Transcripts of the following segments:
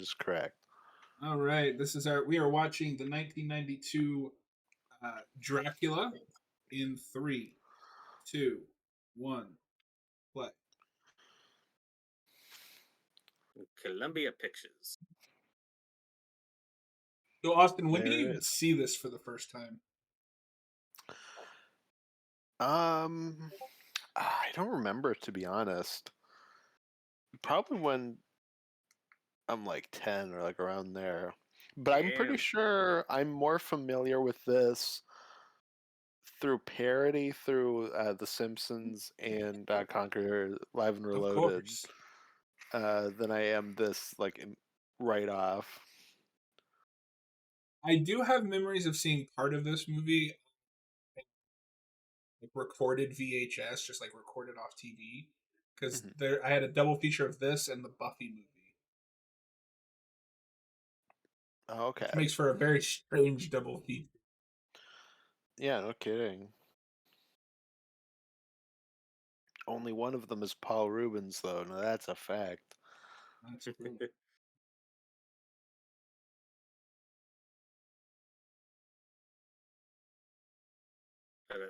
is correct. All right, we are watching the 1992 Dracula in three, two, one, play. Columbia Pictures. So, Austin, when did There you it is. see this for the first time? I don't remember, to be honest. Probably when I'm like 10 or like around there. But I'm pretty Damn. sure I'm more familiar with this through parody through The Simpsons and Conquer Live and Of Reloaded course. than I am this right off. I do have memories of seeing part of this movie like recorded VHS, just like recorded off TV, because Mhm. there I had a double feature of this and the Buffy movie, Okay. which makes for a very strange double feature. Yeah, no kidding. Only one of them is Paul Rubens, though. Now that's a fact. That's true.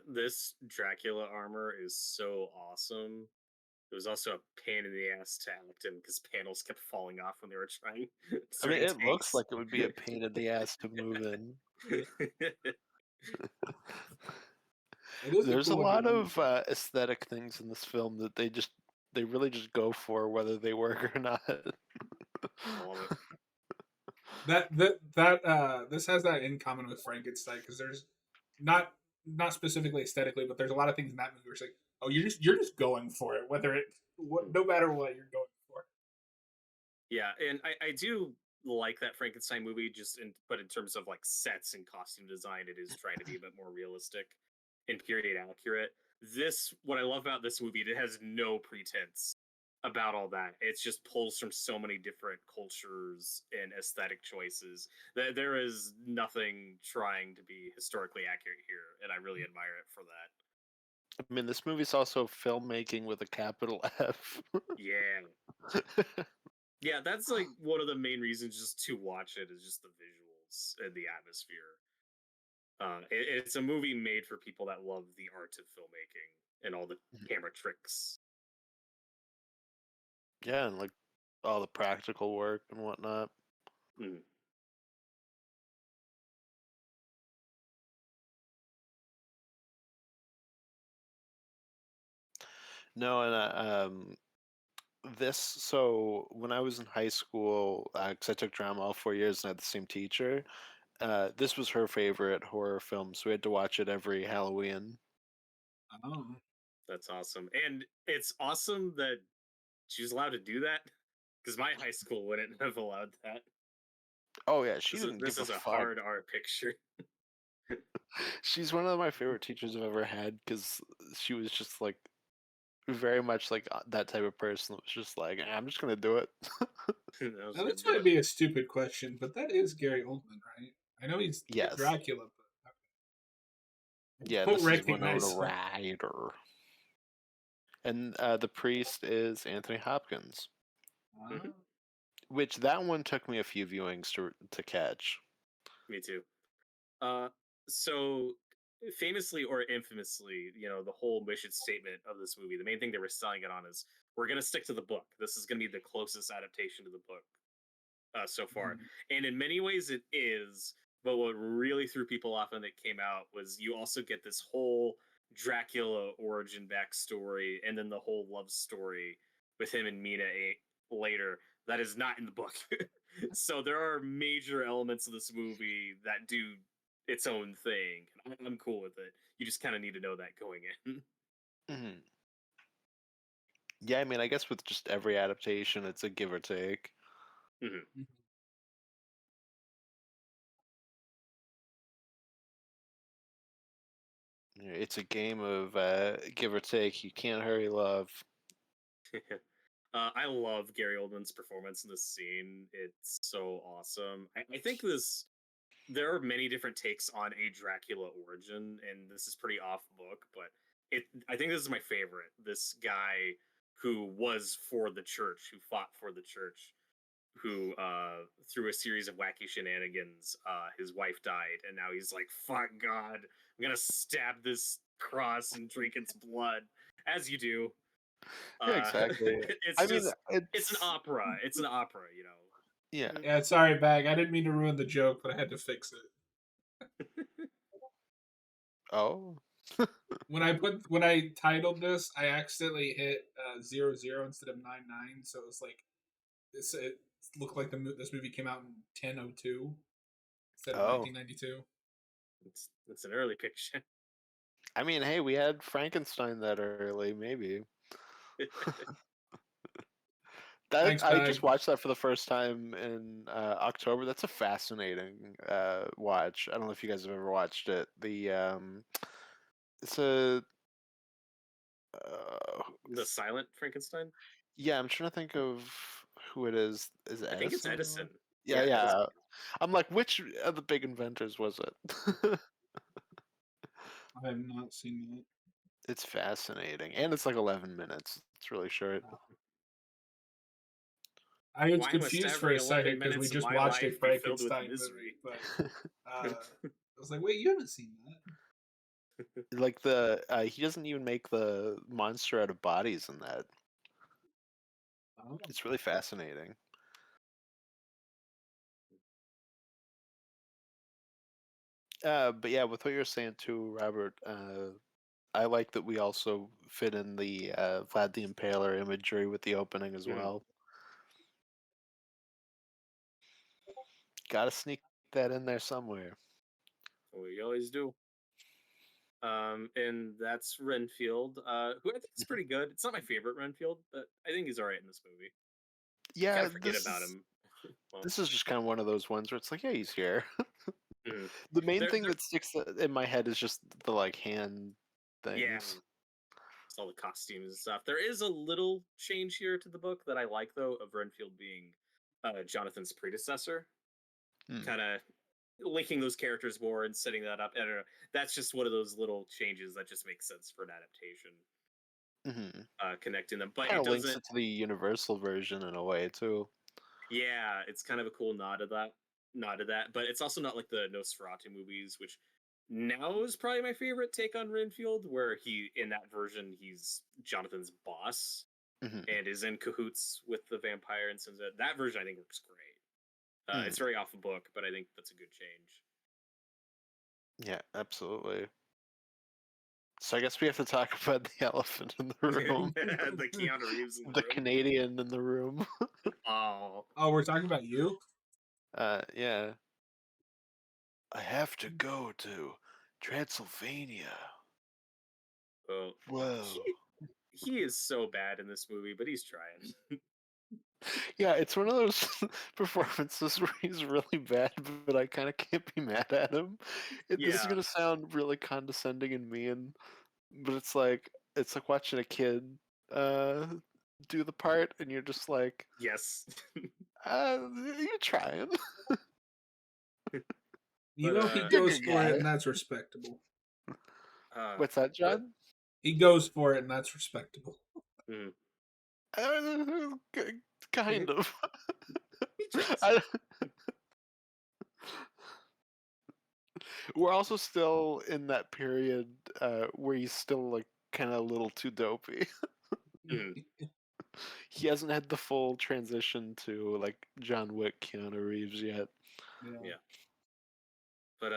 This Dracula armor is so awesome. It was also a pain in the ass to act in because panels kept falling off when they were trying I mean, certain it looks takes. like it would be a pain in the ass to move in. It is a There's a cool lot design. of aesthetic things in this film that they really just go for whether they work or not. I love it. This has that in common with Frankenstein because there's not not specifically aesthetically, but there's a lot of things in that movie where it's like, oh, you're just going for it, no matter what you're going for. Yeah, and I do like that Frankenstein movie, but in terms of like sets and costume design, it is trying to be a bit more realistic and period accurate. What I love about this movie, it has no pretense about all that. It's just pulls from so many different cultures and aesthetic choices that there is nothing trying to be historically accurate here, and I really admire it for that. I mean, this movie's also filmmaking with a capital F. Yeah. Yeah, that's like one of the main reasons just to watch it is just the visuals and the atmosphere. It's a movie made for people that love the art of filmmaking and all the camera tricks. Yeah, and like all the practical work and whatnot. Mm. No, and this. So when I was in high school, because I took drama all 4 years and I had the same teacher, this was her favorite horror film, so we had to watch it every Halloween. Oh, That's awesome, and it's awesome that she was allowed to do that because my high school wouldn't have allowed that. Oh yeah, she This is didn't this give a is a fuck. hard art picture. She's one of my favorite teachers I've ever had because she was just like very much like that type of person that was just like, "I'm just gonna do it." I was now gonna this do might it. be a stupid question, but that is Gary Oldman, right? I know he's Yes. Dracula, but I Yeah, don't this is Winona recognize him. Ryder. And the priest is Anthony Hopkins, Mhm. which that one took me a few viewings to catch. Me too. Uh, so famously or infamously, the whole mission statement of this movie, the main thing they were selling it on is we're going to stick to the book. This is going to be the closest adaptation to the book so far. Mhm. And in many ways, it is. But what really threw people off when it came out was you also get this whole Dracula origin backstory and then the whole love story with him and Mina later that is not in the book. So there are major elements of this movie that do its own thing. I'm cool with it. You just kind of need to know that going in. Mhm. Yeah, I mean, I guess with just every adaptation, it's a give or take. Mhm. Mhm. It's a game of give or take. You can't hurry love. I love Gary Oldman's performance in this scene. It's so awesome. I think there are many different takes on a Dracula origin, and this is pretty off book, but I think this is my favorite. This guy who was for the church, who fought for the church, who through a series of wacky shenanigans, his wife died, and now he's like, "Fuck God, I'm gonna stab this cross and drink its blood," as you do. Yeah, exactly. It's I mean, just it's an it's opera. It's an opera, you know. yeah. Yeah, sorry, Bag. I didn't mean to ruin the joke, but I had to fix it. Oh, When I titled this, I accidentally hit 00 instead of 99, so it's like it looked like this movie came out in 1002 instead of oh. 1992. It's an early picture. I mean, hey, we had Frankenstein that early, maybe. That Thanks, I just Bag. watched that for the first time in October. That's a fascinating watch. I don't know if you guys have ever watched it. It's a uh, The Silent Frankenstein. yeah. I'm trying to think of who it is. Is it I think it's Edison? Edison. Yeah, Yeah, Edison. yeah. I'm like, which of the big inventors was it? I have not seen that. It's fascinating, and it's like 11 minutes. It's really short. I was Why must confused for every a second 11 because we minutes of just my watched a life be filled with Frankenstein movie, misery? but I was like, wait, you haven't seen that? Like he doesn't even make the monster out of bodies in that. Oh. It's really fascinating. But yeah, with what you're saying too, Robert, I like that we also fit in the Vlad the Impaler imagery with the opening as Hmm. well. Gotta sneak that in there somewhere. We always do. And that's Renfield, who I think is pretty good. It's not my favorite Renfield, but I think he's all right in this movie. You kind Yeah, of forget about him. Well, this is just kind of one of those ones where it's like, yeah, he's here. mhm. The main There, thing that sticks in my head is just the like hand yeah, things. it's all the costumes and stuff. There is a little change here to the book that I like, though, of Renfield being Jonathan's predecessor. Hmm. Kind of linking those characters more and setting that up. I don't know. That's just one of those little changes that just makes sense for an adaptation, Hmm. connecting them. But Kind it of links doesn't. it to the Universal version in a way too. Yeah, it's kind of a cool nod to that. But it's also not like the Nosferatu movies, which now is probably my favorite take on Renfield, where he in that version he's Jonathan's boss Hmm. and is in cahoots with the vampire and sends it. That version I think works great. It's Hmm. very off the book, but I think that's a good change. Yeah, absolutely. So I guess we have to talk about the elephant in the room, The Keanu Reeves in the the room. Canadian in the room. Oh, Oh, we're talking about you? Yeah. I have to go to Transylvania. well, he Whoa. he is so bad in this movie, but he's trying. Yeah, it's one of those performances where he's really bad, but I kind of can't be mad at him. This is Yeah. gonna sound really condescending and mean, but it's like watching a kid uh do the part, and you're just like, Yes. you're trying. You But know he You're a goes good for it, guy. and that's respectable. What's that, but John? He goes for it, and that's respectable. mm, Kind of. he tries. I, we're also still in that period where he's still like kind of a little too dopey. Mm, He hasn't had the full transition to like John Wick, Keanu Reeves yet. Yeah. yeah. But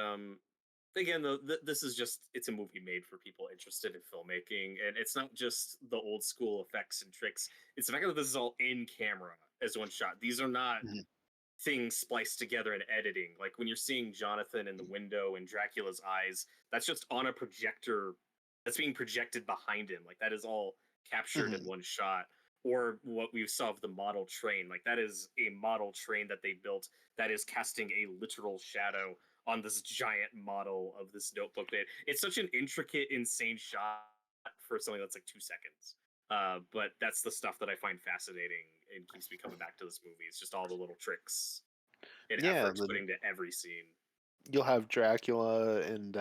again though, this is just it's a movie made for people interested in filmmaking, and it's not just the old school effects and tricks. It's the fact that this is all in camera as one shot. These are not Mhm. things spliced together in editing. Like when you're seeing Jonathan in the window and Dracula's eyes, that's just on a projector that's being projected behind him. Like that is all captured in Mhm. one shot. Or what we saw of the model train. Like that is a model train that they built that is casting a literal shadow on this giant model of this notebook. It's such an intricate, insane shot for something that's like 2 seconds. But that's the stuff that I find fascinating and keeps me coming back to this movie. It's just all the little tricks and Yeah, efforts put then into every scene. you'll have Dracula and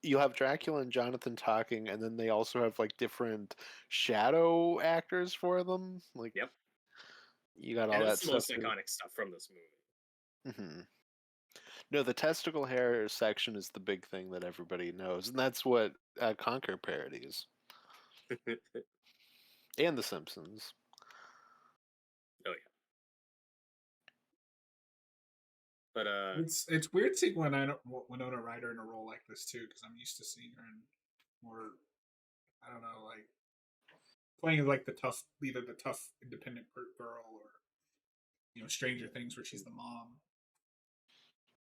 you'll have Dracula and Jonathan talking, and then they also have like different shadow actors for them. Like Yep. You got all And that it's the stuff. most iconic stuff from this Hmm. No, the testicle hair section is the big thing that everybody knows, and that's what Conquer parodies, movie. and The Simpsons. Oh yeah. But It's weird seeing Winona Ryder in a role like this too, because I'm used to seeing her in more, I don't know, like playing like the tough, either the tough independent girl or Stranger Things where she's the mom.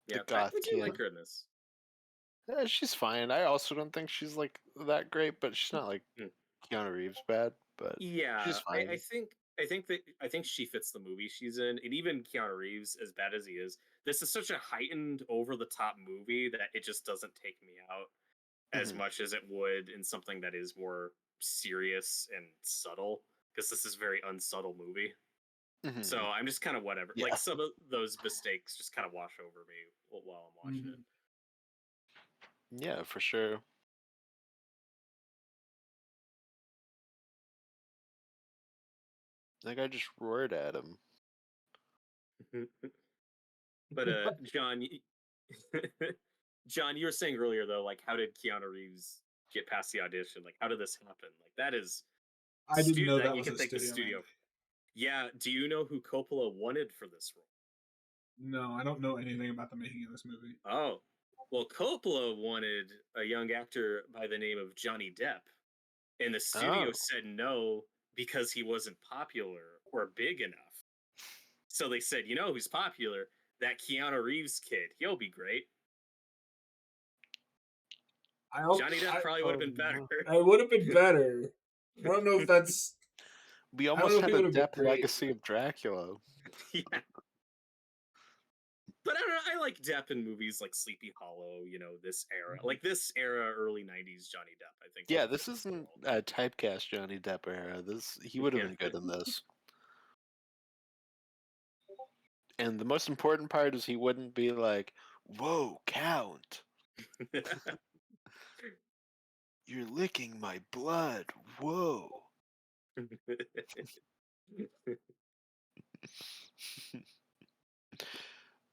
The yeah, I goth do kid. like her in this. She's fine. I also don't think she's like that great, but she's not like Hmm. Keanu Reeves bad, but she's Yeah, I fine. think I think she fits the movie she's in, and even Keanu Reeves, as bad as he is, this is such a heightened, over the top movie that it just doesn't take me out as Hmm. much as it would in something that is more serious and subtle. Because this is a very unsubtle movie, so Hmm. I'm just kind of whatever. Like Yeah, some of those mistakes just kind of wash over me while I'm watching it. Mm-hmm. yeah, for sure. That guy just roared at him. But John, John, you were saying earlier though, like how did Keanu Reeves get past the audition? Like how did this happen? Like that is I didn't know that that you was can a thank the studio studio. mandate. Yeah, do you know who Coppola wanted for this role? No, I don't know anything about the making of this movie. Oh, well, Coppola wanted a young actor by the name of Johnny Depp, and the studio Oh, said no because he wasn't popular or big enough. So they said, you know who's popular? That Keanu Reeves kid. He'll be great. I hope Johnny Depp I probably would have oh been better. no. I would have been better. I don't know if that's. We I don't almost know if had he a would have been Depp great. legacy of Dracula. Yeah. But I don't know. I like Depp in movies like Sleepy Hollow, this era. Mhm. Like this era, early 90s Johnny Depp, I think would Yeah, have this fit the isn't role. a typecast Johnny Depp era. He would have Yeah. been good in this. And the most important part is he wouldn't be like, "Whoa, Count, you're licking my blood. Whoa."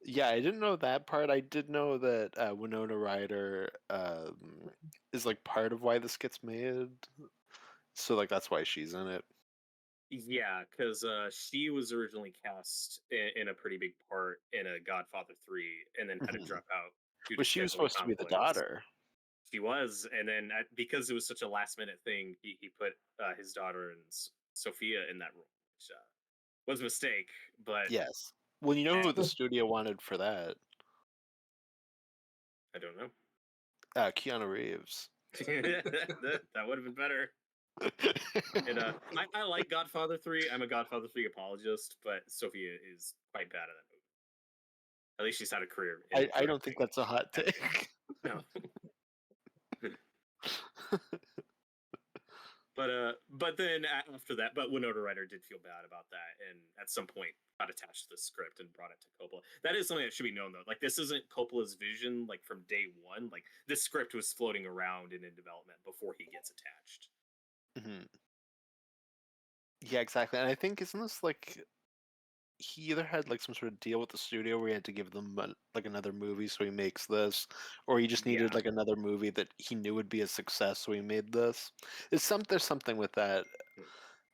Yeah, I didn't know that part. I did know that Winona Ryder is like part of why this gets made. So like that's why she's in it. Yeah, because she was originally cast in a pretty big part in a Godfather 3 and then had to Mhm. drop out due to But she was scheduling supposed to be the conflicts. daughter. She was, and then because it was such a last minute thing, he put his daughter and Sophia in that role, which was a mistake, but Yes. Well, you know who eh, the studio wanted for that? I don't know. Keanu Reeves. That would have been better. And I like Godfather 3. I'm a Godfather 3 apologist, but Sophia is quite bad at that movie. At least she's had a career in I don't think directing. that's a hot take. No. But then after that, but Winona Ryder did feel bad about that, and at some point got attached to the script and brought it to Coppola. That is something that should be known, though. Like this isn't Coppola's vision, like from day one. Like this script was floating around and in development before he gets attached. Mhm. Yeah, exactly. And I think isn't this like he either had like some sort of deal with the studio where he had to give them like another movie, so he makes this, or he just needed Yeah. like another movie that he knew would be a success, so he made this. There's something with that.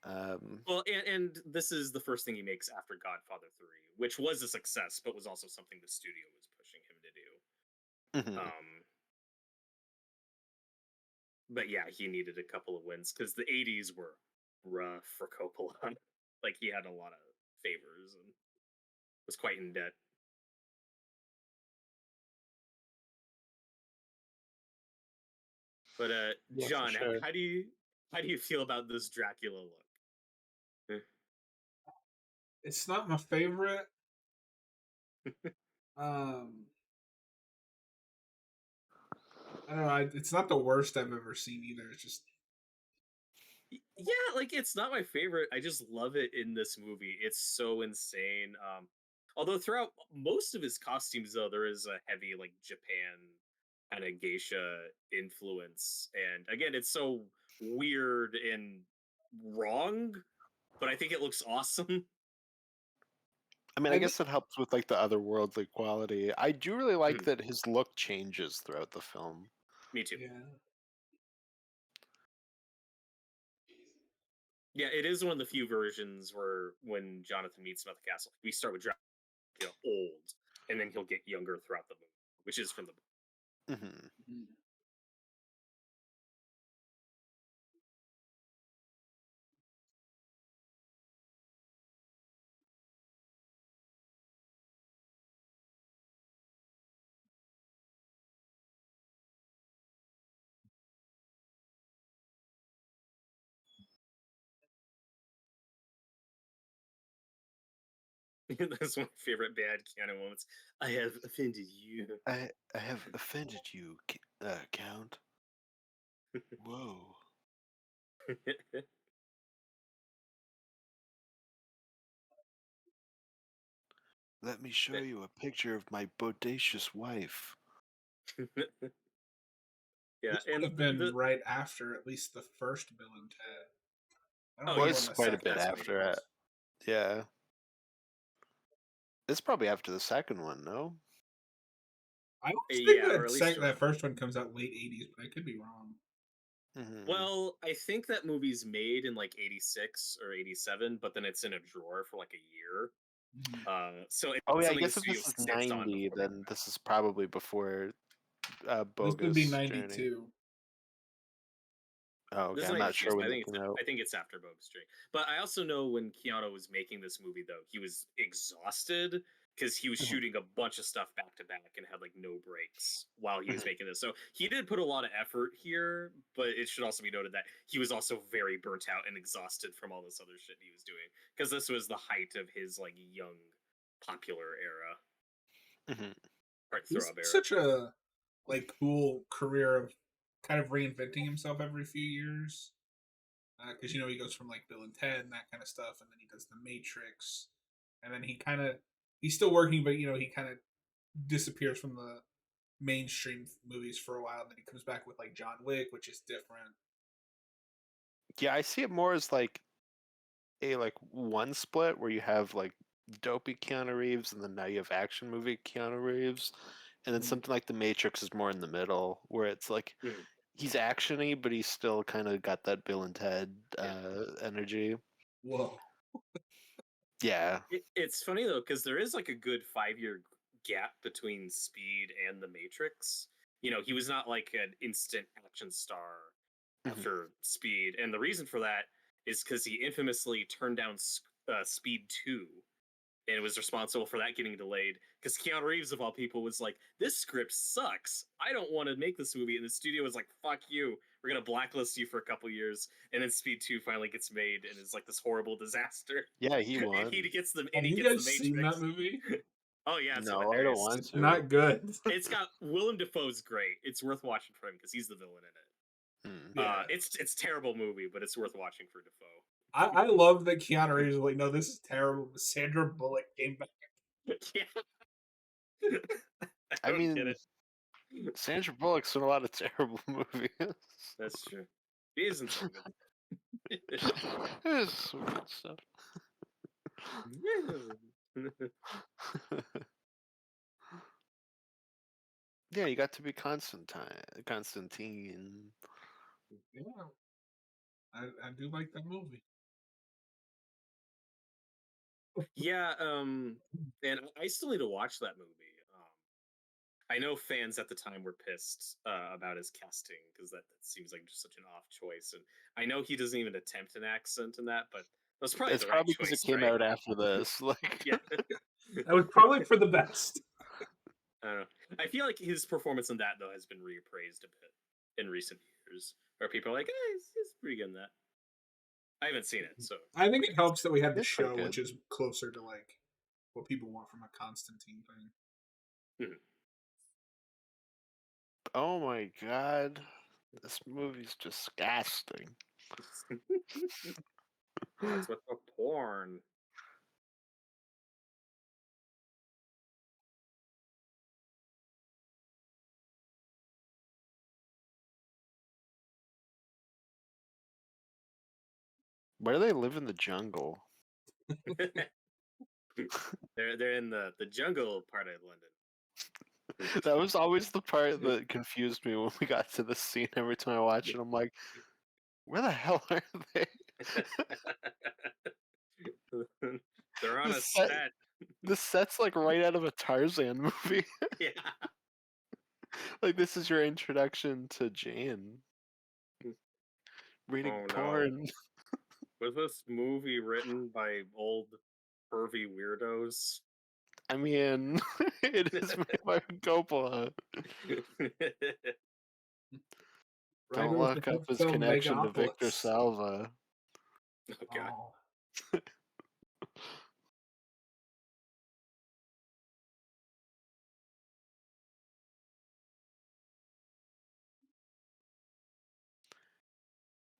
Um, Well, and this is the first thing he makes after Godfather 3, which was a success, but was also something the studio was pushing him to do. mhm. But yeah, he needed a couple of wins because the '80s were rough for Coppola. Like he had a lot of favors and was quite in debt. But Yeah, for John, sure. how do you feel about this Dracula look? It's not my favorite. Um, I don't know. It's not the worst I've ever seen either. It's just Yeah, like it's not my favorite. I just love it in this movie. It's so insane. Although throughout most of his costumes, though, there is a heavy like Japan kind of geisha influence, and again, it's so weird and wrong, but I think it looks awesome. I mean, I I think guess it helps with like the otherworldly quality. I do really like Mhm. that his look changes throughout the film. Me too. yeah. Yeah, it is one of the few versions where when Jonathan meets him at the castle, we start with Dracula old, and then he'll get younger throughout the movie, which is from the book. Hmm. Mhm. That's one of my favorite bad Keanu moments. I have offended you. I have offended you, Count. Whoa. Let me show you a picture of my bodacious wife. Yeah, This would and have been the right after at least the first Bill and Ted. I don't oh know yeah, when Was the quite a second bit has one to be. after it. was. Yeah. It's probably after the second one, no? I always think Yeah, or at least that around. first one comes out late '80s, but I could be wrong. Hmm. Well, I think that movie's made in like '86 or '87, but then it's in a drawer for like a year. Mhm. So Oh it's yeah, I something the guess if studio this is stitched on 90, before they. then this is probably before This would be Bogus Journey. '92. Oh, This okay. is I'm not 92, sure so I when think that it's came out. I think it's after Bogus Journey. But I also know when Keanu was making this movie, though, he was exhausted because he was Mhm, shooting a bunch of stuff back to back and had like no breaks while he was mhm. making this. So he did put a lot of effort here, but it should also be noted that he was also very burnt out and exhausted from all this other shit he was doing because this was the height of his like young popular era, Mhm. He's heartthrob era. such a cool career of kind of reinventing himself every few years. Because he goes from like Bill and Ted and that kind of stuff, and then he does The Matrix, and then he's still working, but he kind of disappears from the mainstream movies for a while. And then he comes back with like John Wick, which is different. Yeah, I see it more as like a like one split where you have like dopey Keanu Reeves and then now you have action movie Keanu Reeves. And then Mm. something like The Matrix is more in the middle, where it's like Mhm. he's actiony, but he's still kind of got that Bill and Ted Yeah. energy. Whoa. Yeah. It's funny though because there is like a good 5 year gap between Speed and The Matrix. He was not like an instant action star Mhm. after Speed, and the reason for that is because he infamously turned down Speed 2 and was responsible for that getting delayed because Keanu Reeves of all people was like, "This script sucks. I don't want to make this movie." And the studio was like, "Fuck you. We're gonna blacklist you for a couple years." And then Speed 2 finally gets made and is like this horrible disaster. Yeah, he and he won. gets the and Have he you gets the guys seen that Matrix. movie? Oh yeah, it's No, I don't hilarious. want It's to. not good. It's got Willem Dafoe's great. It's worth watching for him because he's the villain in it. Mm. Yeah. It's terrible movie, but it's worth watching for Dafoe. I love that Keanu Reeves was like, no, this is terrible. But Sandra Bullock came back. Yeah, I I don't get mean, it. Sandra Bullock's in a lot of terrible movies. That's true. He is in some good. There's some good stuff. Yeah, you got to be Constantine. Yeah, I do like that movie. Yeah, and I still need to watch that movie. I know fans at the time were pissed about his casting because that seems like just such an off choice, and I know he doesn't even attempt an accent in that, but that's probably It's the right probably because it choice, came right? out after this. Like, Yeah, That was probably for the best. I don't know. I feel like his performance in that though has been reappraised a bit in recent years, where people are like, he's pretty good in that." I haven't seen it, so I think it helps that we had the it's pretty show, which good. is closer to like what people want from a Constantine thing. Mhm. Oh my god, this movie's disgusting. What's with the porn? Where do they live in the jungle? They're in the jungle part of London. That was always the part that confused me when we got to this scene. Every time I watch it, I'm like, where the hell are they? They're on The a set, set. the set's like right out of a Tarzan movie. Yeah. Like, this is your introduction to Jane. Reading Oh no. porn. Was this movie written by old pervy weirdos? I mean, it is made by Coppola. Don't Writer of the look up his film connection to Victor Megapolis. Salva. Oh god. Oh.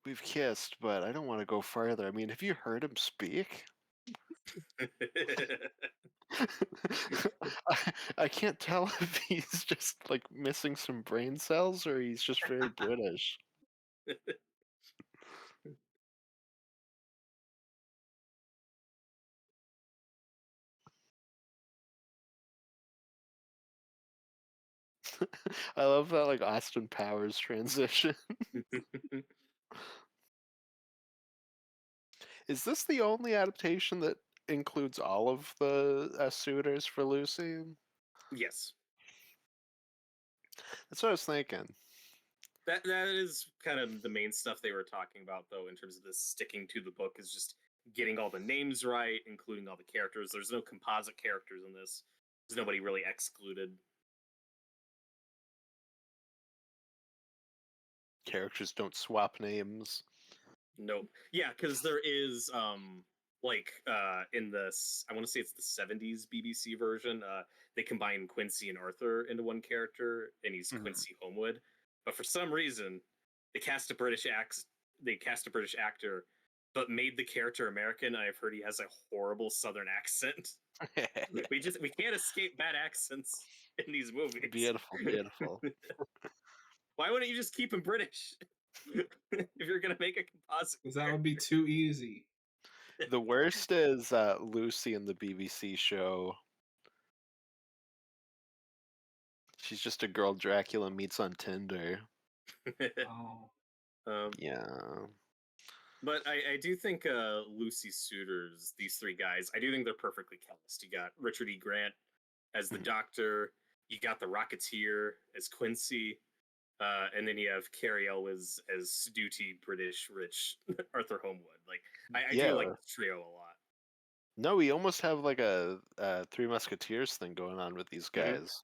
We've kissed, but I don't want to go further. I mean, have you heard him speak? I can't tell if he's just like missing some brain cells or he's just very British. I love that like Austin Powers transition. Is this the only adaptation that includes all of the suitors for Lucy? Yes. That's what I was thinking. That is kind of the main stuff they were talking about, though, in terms of this sticking to the book, is just getting all the names right, including all the characters. There's no composite characters in this. There's nobody really excluded. Characters don't swap names. Nope. Yeah, because there is in the I want to say it's the 70s BBC version. They combine Quincy and Arthur into one character, and he's Quincy Homewood. But for some reason, they cast a British actor, but made the character American. I've heard he has a horrible Southern accent. we can't escape bad accents in these movies. Beautiful. Why wouldn't you just keep him British? If you're gonna make a composite, Because that would be too easy. The worst is Lucy in the BBC show. She's just a girl Dracula meets on Tinder. Oh. Yeah. But I do think Lucy Suitors, these three guys, I do think they're perfectly cast. You got Richard E. Grant as the Doctor, you got the Rocketeer as Quincy, and then you have Cary Elwes as snooty British rich Arthur Homewood. Like I do like this trio a lot. No, we almost have like a Three Musketeers thing going on with these guys.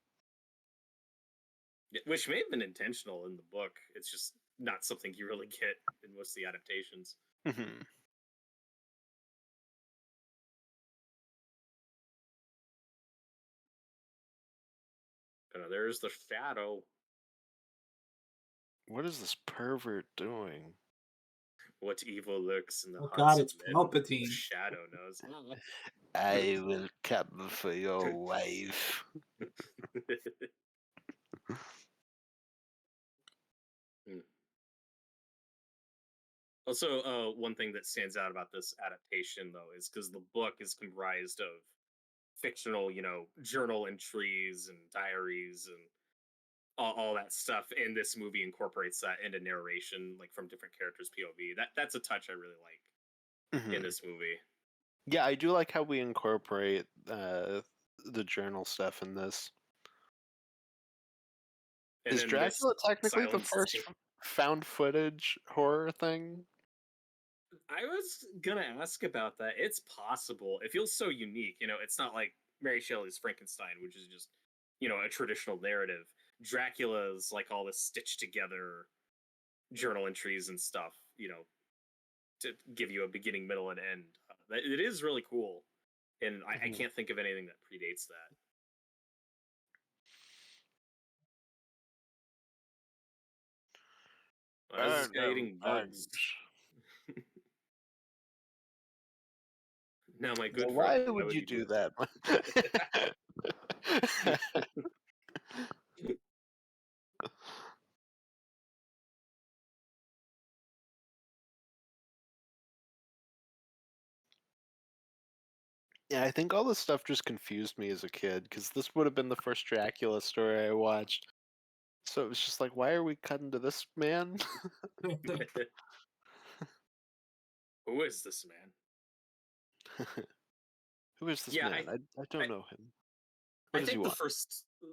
Which may have been intentional in the book. It's just not something you really get in most of the adaptations. There's the shadow. What is this pervert doing? What evil lurks in the hearts God, of it's men? Palpatine. Shadow knows. I will come for your wife. Also, one thing that stands out about this adaptation, though, is because the book is comprised of fictional, journal entries and diaries and all that stuff. And this movie incorporates that into narration, like from different characters' POV. That's a touch I really like in this movie. Yeah, I do like how we incorporate the journal stuff in this. And is Dracula technically the first found footage horror thing? I was gonna ask about that. It's possible. It feels so unique. It's not like Mary Shelley's Frankenstein, which is just, a traditional narrative. Dracula's like all this stitched together journal entries and stuff, to give you a beginning, middle, and end. It is really cool. And I can't think of anything that predates that. Why is this guy eating bugs? No, my good friend. Why would you do that? Yeah, I think all this stuff just confused me as a kid because this would have been the first Dracula story I watched. So it was just like, why are we cutting to this man? Who is this man? Who is this Yeah, man? I I don't know him. What I does he think want?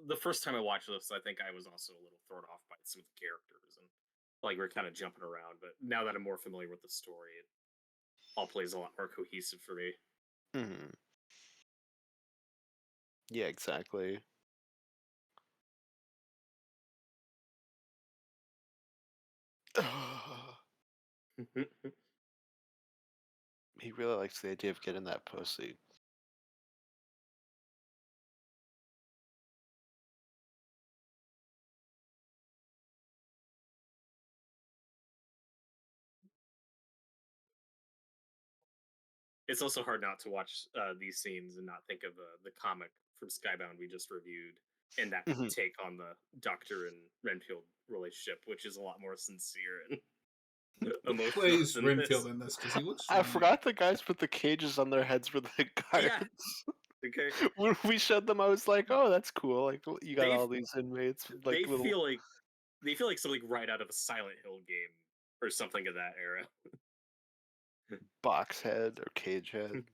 the first time I watched this, I think I was also a little thrown off by some of the characters and like we're kind of jumping around. But now that I'm more familiar with the story, it all plays a lot more cohesive for me. Hmm. Yeah, exactly. He really likes the idea of getting that pussy. It's also hard not to watch these scenes and not think of the comic from Skybound we just reviewed and that Mhm. take on the Doctor and Renfield relationship, which is a lot more sincere and Who emotional plays than Renfield this. in this? Because he looks I familiar. forgot the guys put the cages on their heads for the Yeah, guards. okay. When we showed them, I was like, "Oh, that's cool! Like, you got They all these inmates with they like little feel like something right out of a Silent Hill game or something of that era. box head or cage head."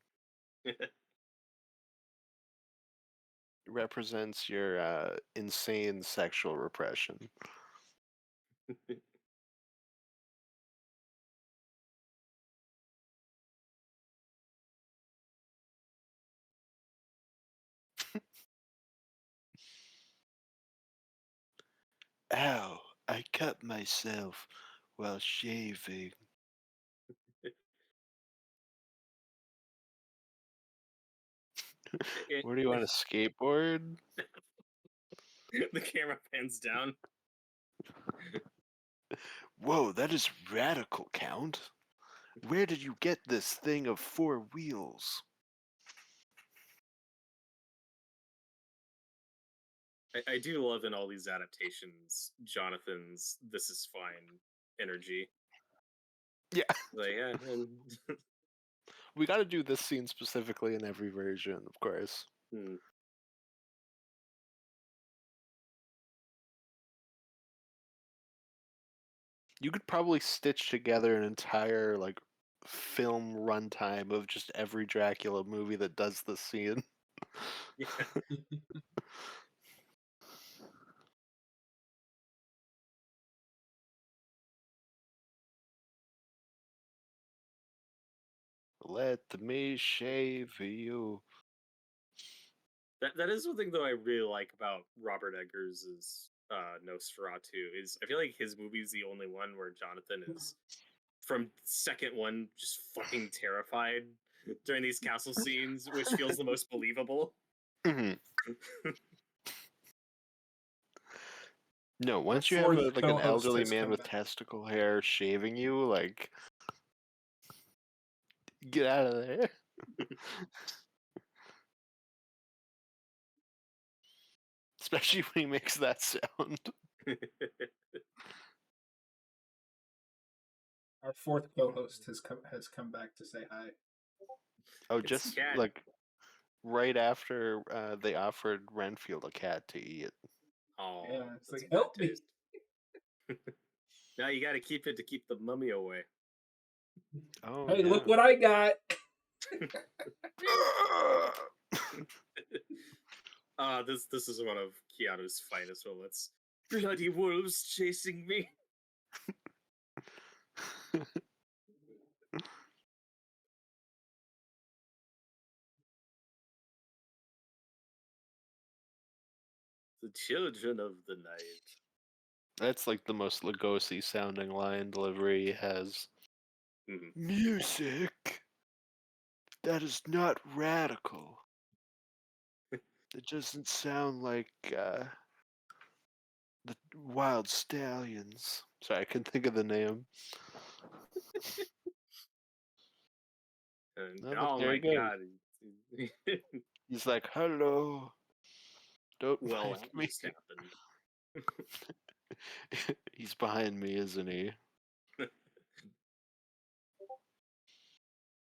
Represents your insane sexual repression. Ow! I cut myself while shaving. It- Where do you want to skateboard? the camera pans down. Whoa, that is radical, Count. Where did you get this thing of 4 wheels? I do love in all these adaptations Jonathan's "This is fine" energy. Yeah, Like, yeah, and we got to do this scene specifically in every version, of course. hmm. You could probably stitch together an entire like film runtime of just every Dracula movie that does this scene. Yeah, Let me shave you. that is one thing though I really like about Robert Eggers' Nosferatu is I feel like his movie is the only one where Jonathan is from second one just fucking terrified during these castle scenes, which feels the most believable. Mhm. No, Our once you have fourth like an co-host elderly has man come with back. testicle hair shaving you, like get out of there. Especially when he makes that sound. Our fourth co-host has come back to say hi. Oh, It's just cat. like right after they offered Renfield a cat to eat. Yeah, Oh, it's that's like, bad help me. taste. Now you got to keep it to keep the mummy away. Oh Hey, yeah. look what I got. This is one of Keanu's finest moments. Bloody wolves chasing me. The children of the night. That's like the most Lugosi sounding line delivery he has. Mhm. Music? That is not radical. It doesn't sound like the Wild Stallions. Sorry, I couldn't think of the name. And No, but oh there my you go. god. He's like, hello, don't Well, mind that me. just happened. He's behind me, isn't he?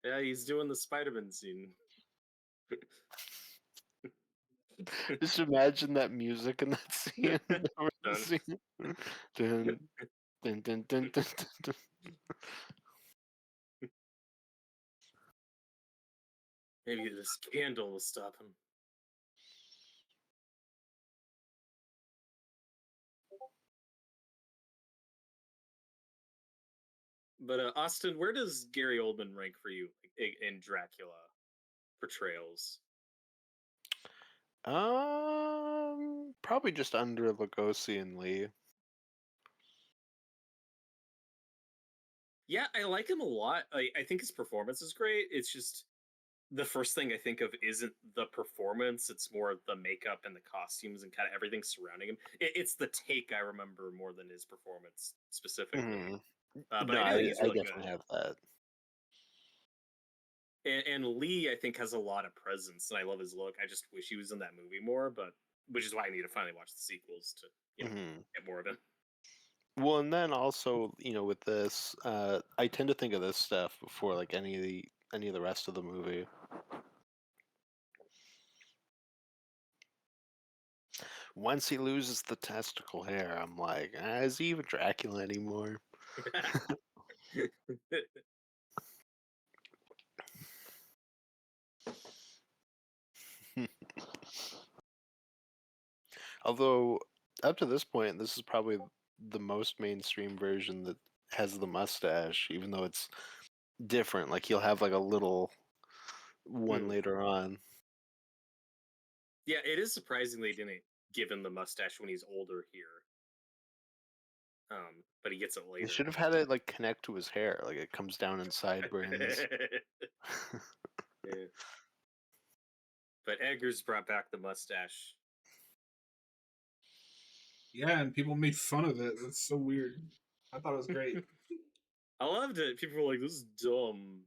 Yeah, he's doing the Spider-Man scene. Just imagine that music in that scene. Over the Dun. scene. Dun, dun, dun, dun, dun, dun. Maybe this candle will stop him. But Austin, where does Gary Oldman rank for you in Dracula portrayals? Probably just under Lugosi and Lee. Yeah, I like him a lot. I think his performance is great. It's just the first thing I think of isn't the performance; it's more the makeup and the costumes and kind of everything surrounding him. It's the take I remember more than his performance specifically. Hmm. But No, I do think he's I really good. definitely have that. And Lee, I think, has a lot of presence, and I love his look. I just wish he was in that movie more, but which is why I need to finally watch the sequels to Hmm. get more of him. Well, and then also, with this, I tend to think of this stuff before like any of the rest of the movie. Once he loses the testicle hair, I'm like, is he even Dracula anymore? Although, up to this point, this is probably the most mainstream version that has the mustache, even though it's different. Like he'll have like a little one Hmm. later on. Yeah, it is surprising they didn't give him the mustache when he's older here. But he gets it They later. should have had it like connect to his hair, like it comes down in sideburns. Yeah. But Eggers brought back the mustache. Yeah, and people made fun of it. That's so weird. I thought it was great. I loved it. People were like, "This is dumb."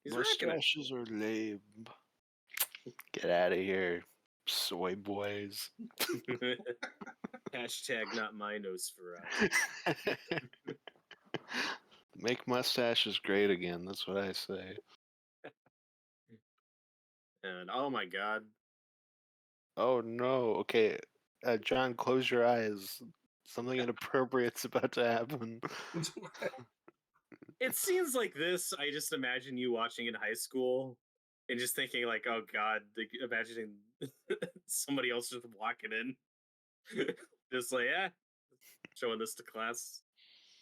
He's rocking it. Mustaches are lame. Get out of here, soy boys. Hashtag not my Nosferatu. Make mustaches great again. That's what I say. And oh my god. Oh no. Okay, John, close your eyes. Something inappropriate's about to happen. It scenes like this, I just imagine you watching in high school and just thinking like, oh god, like, imagining somebody else just walking in. Just like, yeah, showing this to class.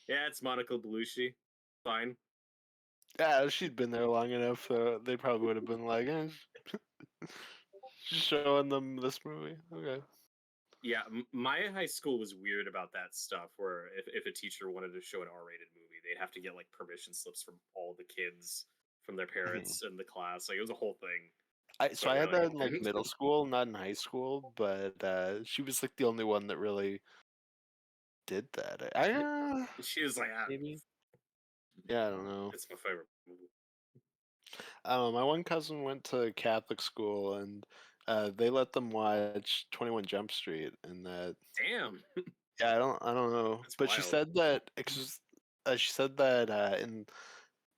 Yeah, it's Monica Bellucci. Fine. Yeah, she'd been there long enough, so they probably would have been like, just showing them this movie. Okay. Yeah, my high school was weird about that stuff. Where if a teacher wanted to show an R-rated movie, they'd have to get like permission slips from all the kids, from their Mhm. parents in the class. Like it was a whole thing. So So I we're had like, that in like middle school, not in high school, but she was like the only one that really did that. she was like, ah, Maybe. Yeah, I don't know. it's my favorite movie. My one cousin went to Catholic school, and they let them watch 21 Jump Street, and that. Damn, Yeah, I don't know, that's but she wild. said that she said that in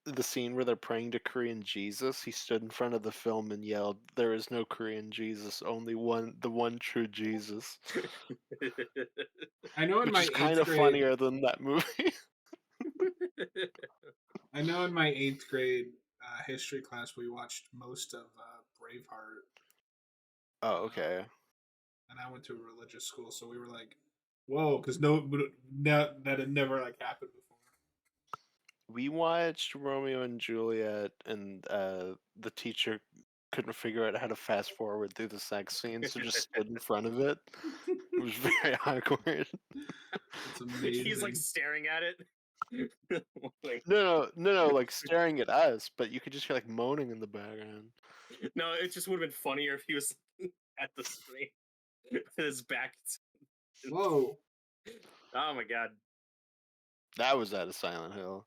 the scene where they're praying to Korean Jesus, he stood in front of the film and yelled, "There is no Korean Jesus, only the one true Jesus," I know in which my is kind eighth of grade, funnier than that movie. I know in my eighth grade history class we watched most of Braveheart, Oh, um, okay. and I went to a religious school, so we were like, "Whoa," because that had never like happened before. We watched Romeo and Juliet, and the teacher couldn't figure out how to fast forward through the sex scene, so just stood in front of it. It was very awkward. It's He's like amazing. staring at it. Like, No, like staring at us, but you could just hear like moaning in the background. no, it just would have been funnier if he was at the screen with his back. Whoa. Oh my god. That was out of Silent Hill.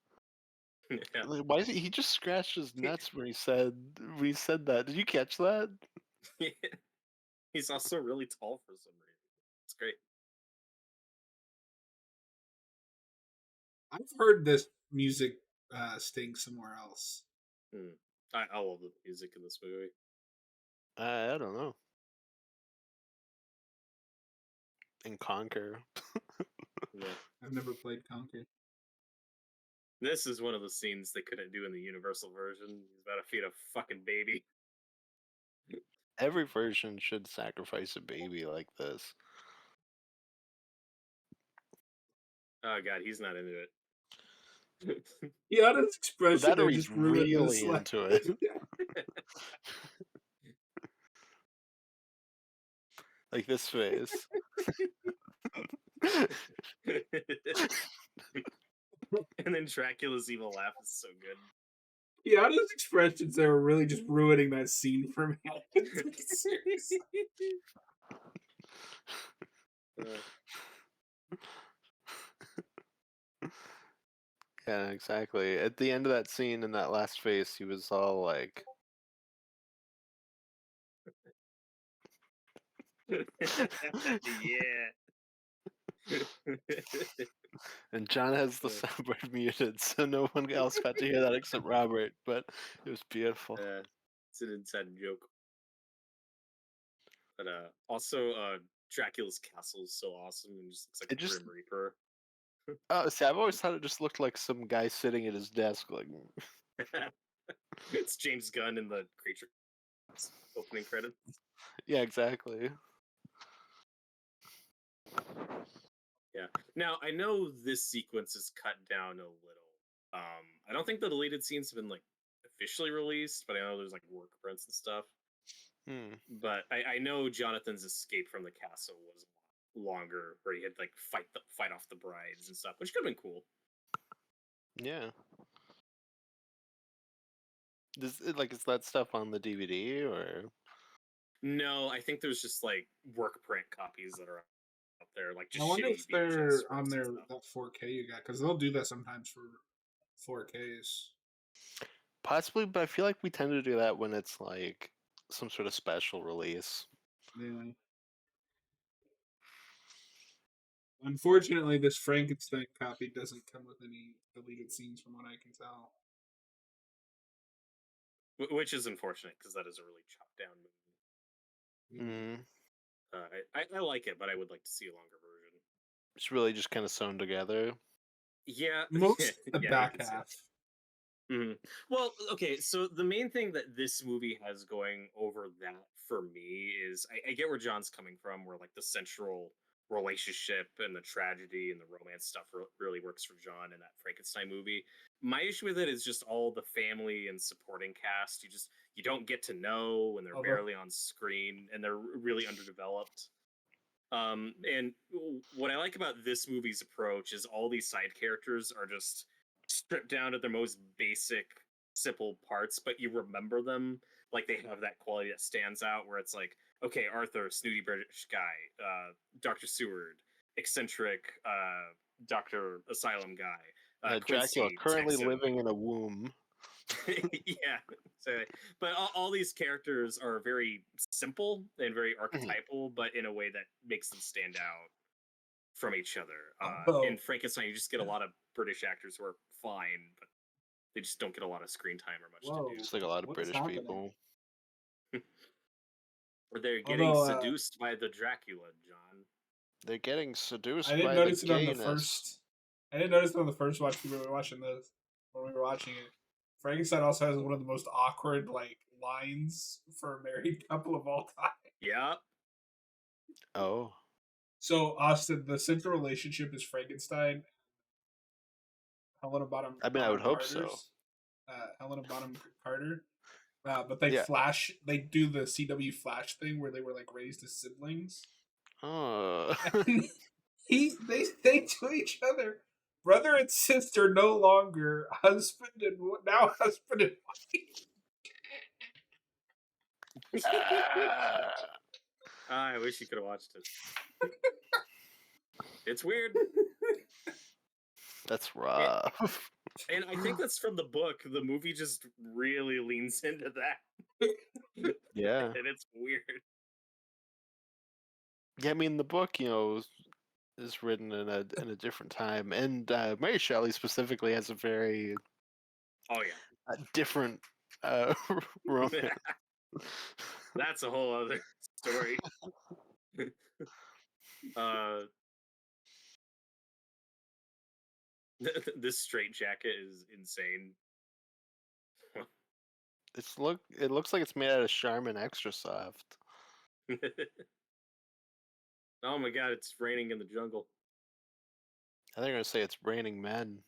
Yeah. Like, why is he just scratched his nuts when he said that? Did you catch that? He's also really tall for some reason. It's great. I've heard this music sting somewhere else. Hmm. I love the music in this movie. I don't know. In Conquer. Yeah. I've never played Conquer. This is one of the scenes they couldn't do in the Universal version. He's about to feed a fucking baby. Every version should sacrifice a baby like this. Oh god, he's not into it. Yada's expression That or there he's just ruined really this. Like, into it. Like this face. And then Dracula's evil laugh is so good. Yada's expressions there were really just ruining that scene for me. Yeah, exactly. At the end of that scene in that last face, he was all like, Yeah. and John has the soundboard muted, so no one else got to hear that except Robert, but it was beautiful. It's an inside joke. But also Dracula's castle is so awesome and just looks like It a just- Grim Reaper. Oh, see, I've always thought it just looked like some guy sitting at his desk, like. It's James Gunn in the creature opening credits. Yeah, exactly. Yeah. Now I know this sequence is cut down a little. I don't think the deleted scenes have been like officially released, but I know there's like work prints and stuff. But I know Jonathan's escape from the castle was longer, where he had to, like fight off the brides and stuff, which could have been cool. Yeah. Is that stuff on the DVD or? No, I think there's just like work print copies that are out there, like just I wonder shitty if they're VHS on rips and their stuff. that 4K you got, because they'll do that sometimes for 4Ks. Possibly, but I feel like we tend to do that when it's like some sort of special release. Yeah. Unfortunately, this Frankenstein copy doesn't come with any deleted scenes, from what I can tell. Which is unfortunate because that is a really chopped down movie. I like it, but I would like to see a longer version. It's really just kind of sewn together. Yeah, Most the yeah, back half. Mm-hmm. Well, okay, so the main thing that this movie has going over that for me is I get where John's coming from, where like the central relationship and the tragedy and the romance stuff really works for John in that Frankenstein movie. My issue with it is just all the family and supporting cast. You don't get to know when they're barely on screen and they're really underdeveloped. And what I like about this movie's approach is all these side characters are just stripped down to their most basic, simple parts, but you remember them. Like they have that quality that stands out where it's like, okay, Arthur, snooty British guy, Dr. Seward, eccentric Dr. Asylum guy, Dracula Quincy, currently Texan. living in a womb. Yeah. So, but all these characters are very simple and very archetypal, but in a way that makes them stand out from each other. In Frankenstein, you just get a lot of British actors who are fine, but they just don't get a lot of screen time or much to do. Just like a lot of British people. Or they're getting seduced by the Dracula, John. They're getting seduced I didn't by notice the it on gayness. the first. I didn't notice it on the first watch when we were watching this. When we were watching it, Frankenstein also has one of the most awkward like lines for a married couple of all time. Yeah. Oh. So Austin, the central relationship is Frankenstein. Helena Bonham. I mean, I would hope so. Helena Bonham Carter. But they flash. They do the CW Flash thing where they were like raised as siblings. Oh. They say to each other, brother and sister, no longer husband and now husband and wife. I wish you could have watched it. It's weird. That's rough. And I think that's from the book. The movie just really leans into that. Yeah. And it's weird. Yeah, I mean, the book, is written in a different time, and Mary Shelley specifically has a very different romance. That's a whole other story. uh, this straight jacket is insane. It looks like it's made out of Charmin Extra Soft. Oh my god, it's raining in the jungle. I think I'm gonna say it's raining men.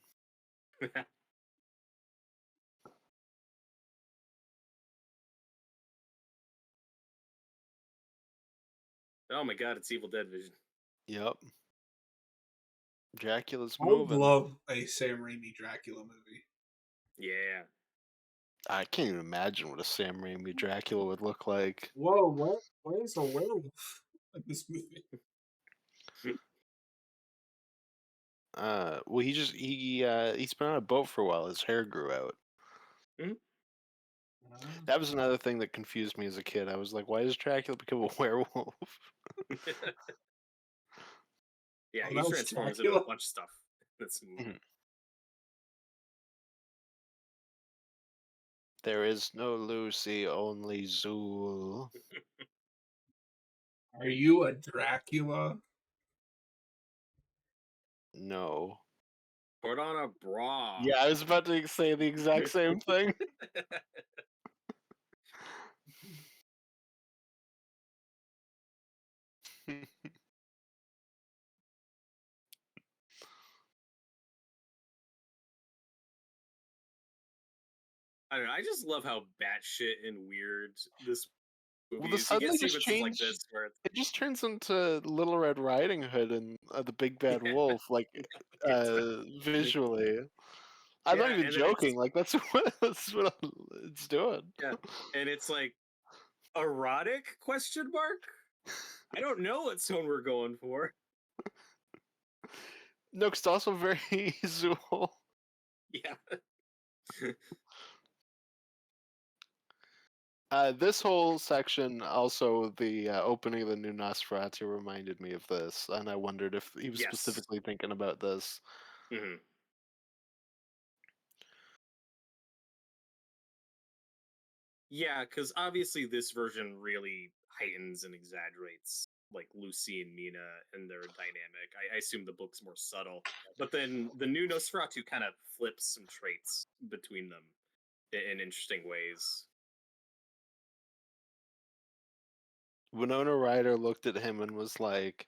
Oh my god, it's Evil Dead Vision. Yep. Dracula's I would moving. love a Sam Raimi Dracula movie. Yeah. I can't even imagine what a Sam Raimi Dracula would look like. Whoa, what? Why is a werewolf in this movie? Well, he's been on a boat for a while. His hair grew out. That was another thing that confused me as a kid. I was like, why does Dracula become a werewolf? Yeah, Oh, he that was transforms into a Dracula? bunch of stuff. That's There is no Lucy, only Zool. Are you a Dracula? No. put on a bra. Yeah, I was about to say the exact same thing. I don't know. I just love how batshit and weird this Well, movie the is. You get suddenly just sequences like changed. this where it's, It just turns into Little Red Riding Hood and the Big Bad yeah, Wolf, like it does. visually. I'm not Yeah, even and then it's joking. Like that's what it's doing. yeah, and it's like erotic question mark. I don't know what tone we're going for. No, 'cause it's also very Zool. Yeah. This whole section, also the opening of the new Nosferatu reminded me of this, and I wondered if he was Yes. specifically thinking about this. hmm Yeah, because obviously this version really heightens and exaggerates like Lucy and Mina and their dynamic. I assume the book's more subtle, but then the new Nosferatu kind of flips some traits between them in interesting ways. Winona Ryder looked at him and was like,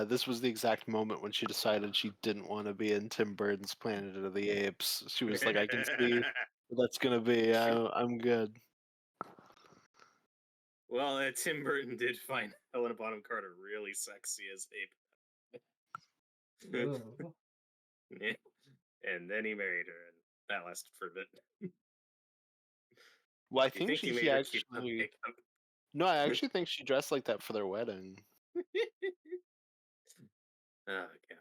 this was the exact moment when she decided she didn't want to be in Tim Burton's Planet of the Apes. She was like, I can see what that's going to be. I'm good. Well, Tim Burton did find Helena Bonham Carter really sexy as Ape. Ugh. Yeah. And then he married her, and that lasted for a bit. Well, I Do you think think he he made her keep on actually. makeup? No, I actually think she dressed like that for their wedding. Oh god.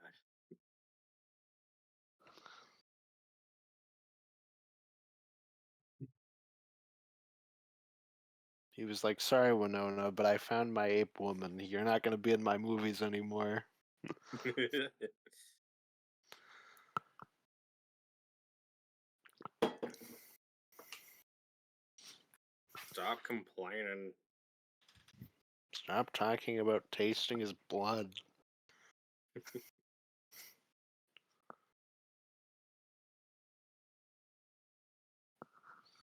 He was like, sorry, Winona, but I found my ape woman. You're not going to be in my movies anymore. Stop complaining. Stop talking about tasting his blood.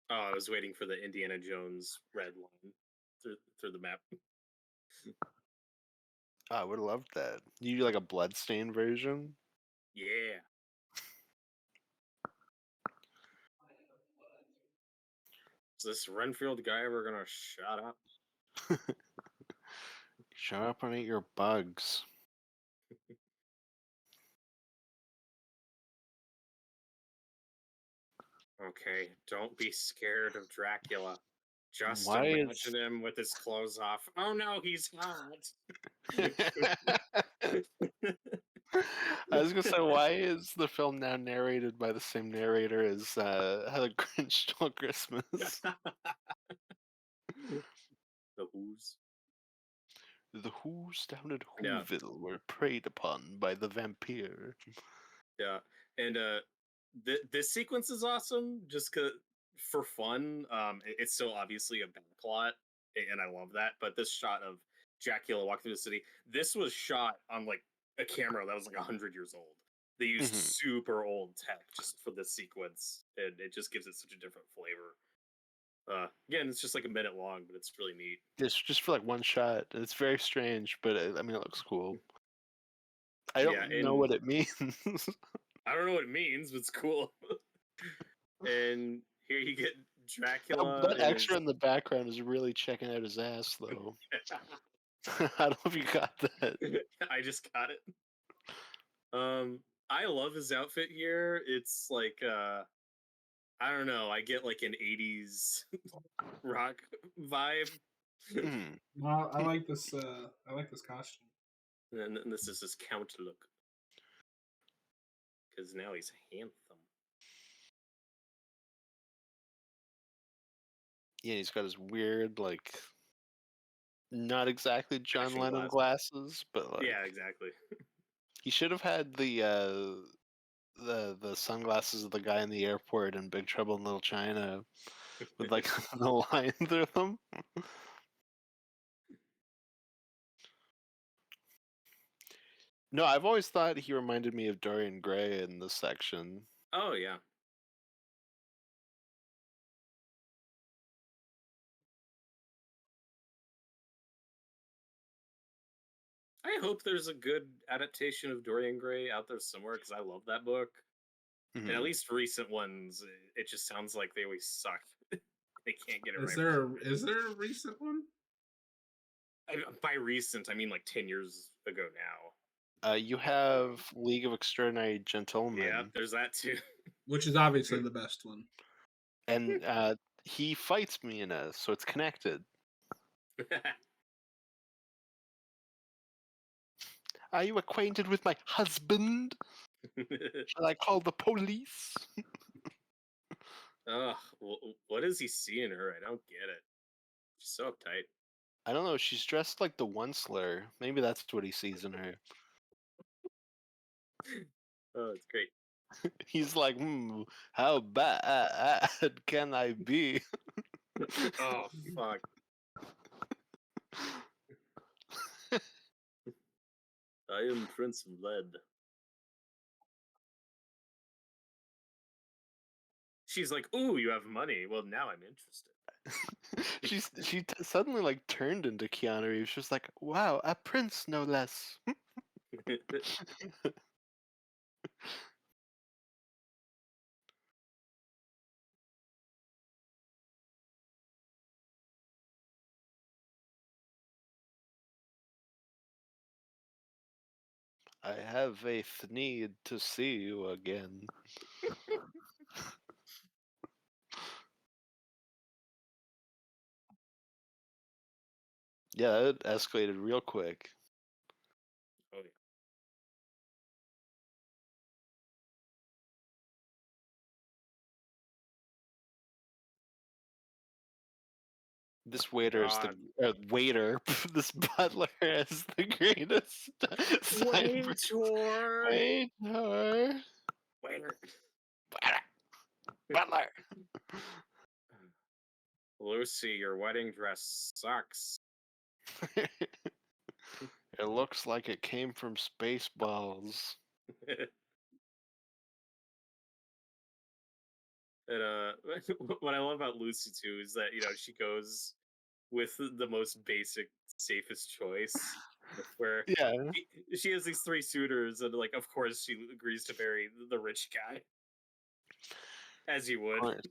Oh, I was waiting for the Indiana Jones red line through the map. Oh, I would have loved that. You do like a bloodstain version? Yeah. Is this Renfield guy ever gonna shut up? Shut up and eat your bugs. Okay, don't be scared of Dracula. Just Why is imagine him with his clothes off. Oh no, he's hot. I was gonna say, why is the film now narrated by the same narrator as How the Grinch Stole Christmas? The Who's. The Who's down at Yeah, Whoville were preyed upon by the vampire. yeah, and this sequence is awesome. Just cause for fun, it's still obviously a backlot, and I love that. But this shot of Dracula walking through the city, this was shot on like a camera that was like 100 years old. They used Mhm. super old tech just for this sequence, and it just gives it such a different flavor. Again, it's just like a minute long, but it's really neat. Just for like one shot. It's very strange, but I mean, it looks cool. I Yeah, don't know and what it means. I don't know what it means, but it's cool. And here you get Dracula That in extra his. in the background is really checking out his ass, though. I don't know if you got that. I just got it. I love his outfit here. It's like I don't know. I get like an '80s rock vibe, Mhm. No, I like this. I like this costume. and this is his Count look because now he's handsome. Yeah, he's got his weird, like, not exactly John Fashion Lennon glass. glasses, but like Yeah, exactly. he should have had the sunglasses of the guy in the airport in Big Trouble in Little China with like the line through them. No, I've always thought he reminded me of Dorian Gray in this section. Oh yeah. I hope there's a good adaptation of Dorian Gray out there somewhere because I love that book. And at Mhm. least recent ones, it just sounds like they always suck. They can't get it Is right for there some reason. is there a recent one? By recent, I mean like 10 years ago now. You have League of Extraordinary Yeah, Gentlemen, there's that too. Which is obviously the best one. and he fights me in it, so it's connected. Are you acquainted with my husband? Shall I call the police? Ugh, what does he see in her? I don't get it. She's so uptight. I don't know. She's dressed like the Onceler. Maybe that's what he sees in her. Oh, it's great. He's like, how bad can I be? Oh, fuck. I am Prince of Lead. She's like, ooh, you have money. Well, now I'm interested. Suddenly like turned into Keanu Reeves. She's like, wow, a prince no less. I have a need to see you again. Yeah, that escalated real quick. Oh, yeah. This waiter is the God. waiter. This butler is the greatest sign for Waiter. waiter. Waiter. Butler. Lucy, your wedding dress sucks. It looks like it came from Spaceballs. And what I love about Lucy too is that she goes with the most basic, safest choice, where Yeah. she has these three suitors, and like, of course, she agrees to marry the rich guy, as you would.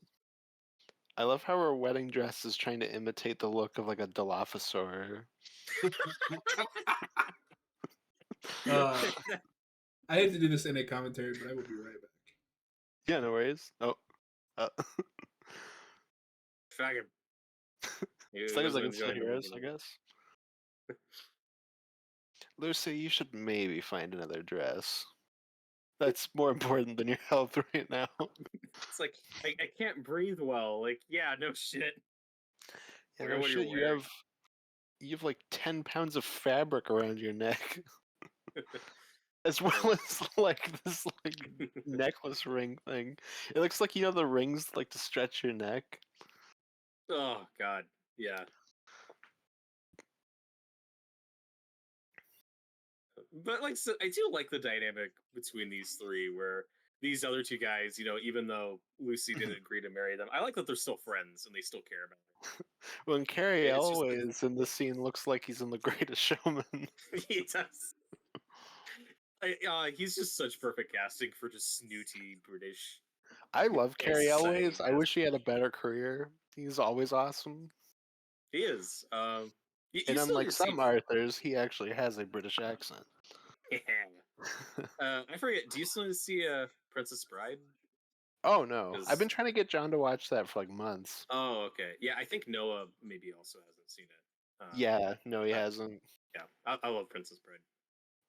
I love how her wedding dress is trying to imitate the look of like a Dilophosaur. I hate to do this in a commentary, but I will be right back. Yeah, no worries. Oh. Fucking, he It's like it's like wasn't instant enjoying the heroes, movie. I guess. Lucy, you should maybe find another dress. That's more important than your health right now. It's like I can't breathe well. Like, yeah, no shit. Yeah, Look at no what you're shit, wearing. you have like 10 pounds of fabric around your neck. as well as like this like necklace ring thing. It looks like the rings like to stretch your neck. Oh God, yeah. But like, so I do like the dynamic between these three, where these other two guys, even though Lucy didn't agree to marry them, I like that they're still friends and they still care about her. When Carrie It's just Elway's in the scene looks like he's in The Greatest Showman. he does. He's just such perfect casting for just snooty British I love high Carrie society Elway's. I wish he had a mastermind. better career. He's always awesome. He is. You And still unlike your see. some Arthurs, he actually has a British accent. Yeah. I forget. Do you still see Princess Bride? Oh no. I've been Because trying to get John to watch that for like months. okay, yeah, I think Noah maybe also hasn't seen it. Yeah, no, he But hasn't. yeah, I love Princess Bride.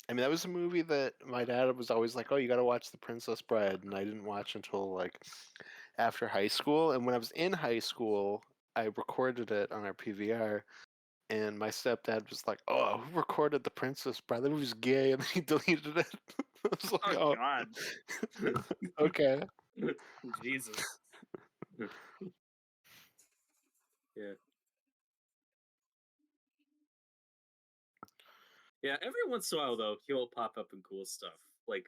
I mean, that was a movie that my dad was always like, "Oh, you got to watch The Princess Bride," and I didn't watch until like after high school. And when I was in high school, I recorded it on our PVR, and my stepdad was like, "Oh, who recorded The Princess Bride? That movie's gay," and he deleted it. I was like, Oh "Oh, God, okay." Jesus. Yeah, yeah. Every once in a while, though, he'll pop up in cool stuff. Like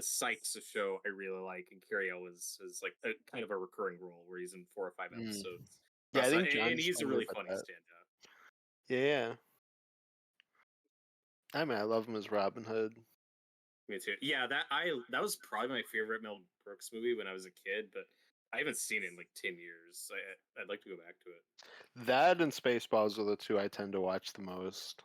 Sykes, a show I really like, and Carrie Ellis is like a kind of a recurring role where he's in 4 or 5 Mm. episodes. Yeah, I So, think and John's he's a told me really about funny that. stand-up. Yeah, I mean, I love him as Robin Hood. Me too. Yeah, that was probably my favorite Mel Brooks movie when I was a kid, but I haven't seen it in like 10 years. I'd like to go back to it. That and Spaceballs are the two I tend to watch the most.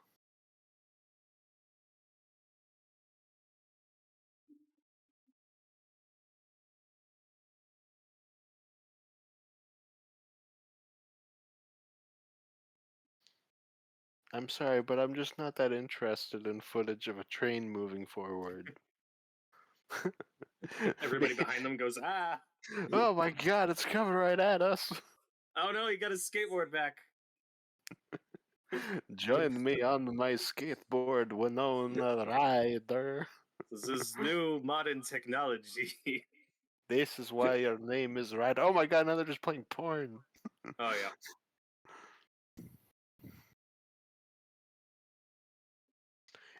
I'm sorry, but I'm just not that interested in footage of a train moving forward. Everybody behind them goes, ah! Oh my god, it's coming right at us. Oh no, he got his skateboard back. Join me on my skateboard, Winona Ryder. This is new modern technology. This is why your name is Ryder. Oh my god, now they're just playing porn. Oh yeah.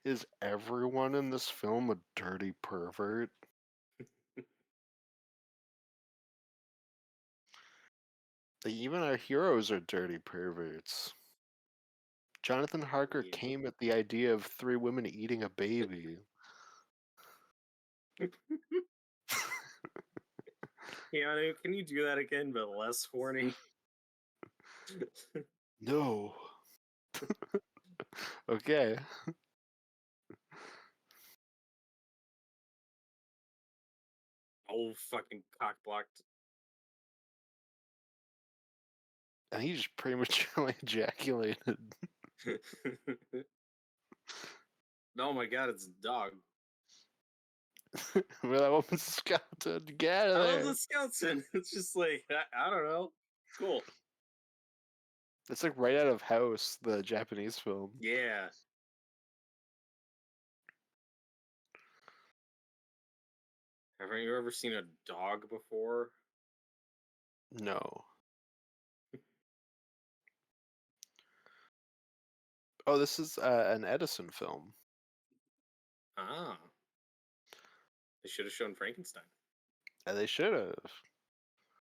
Is everyone in this film a dirty pervert? Like, even our heroes are dirty perverts. Jonathan Harker Yeah. came at the idea of three women eating a baby. Keanu, can you do that again, but less horny? No. Okay. Oh, fucking cock blocked. And he just prematurely ejaculated. Oh my god, it's a dog. Well, that woman's a skeleton. Get out of I love there. the skeleton. It's just like I don't know. Cool. It's like right out of House, the Japanese film. Yeah. Haven't you ever seen a dog before? No. Oh, this is an Edison film. Ah. They should have shown Frankenstein. They should have.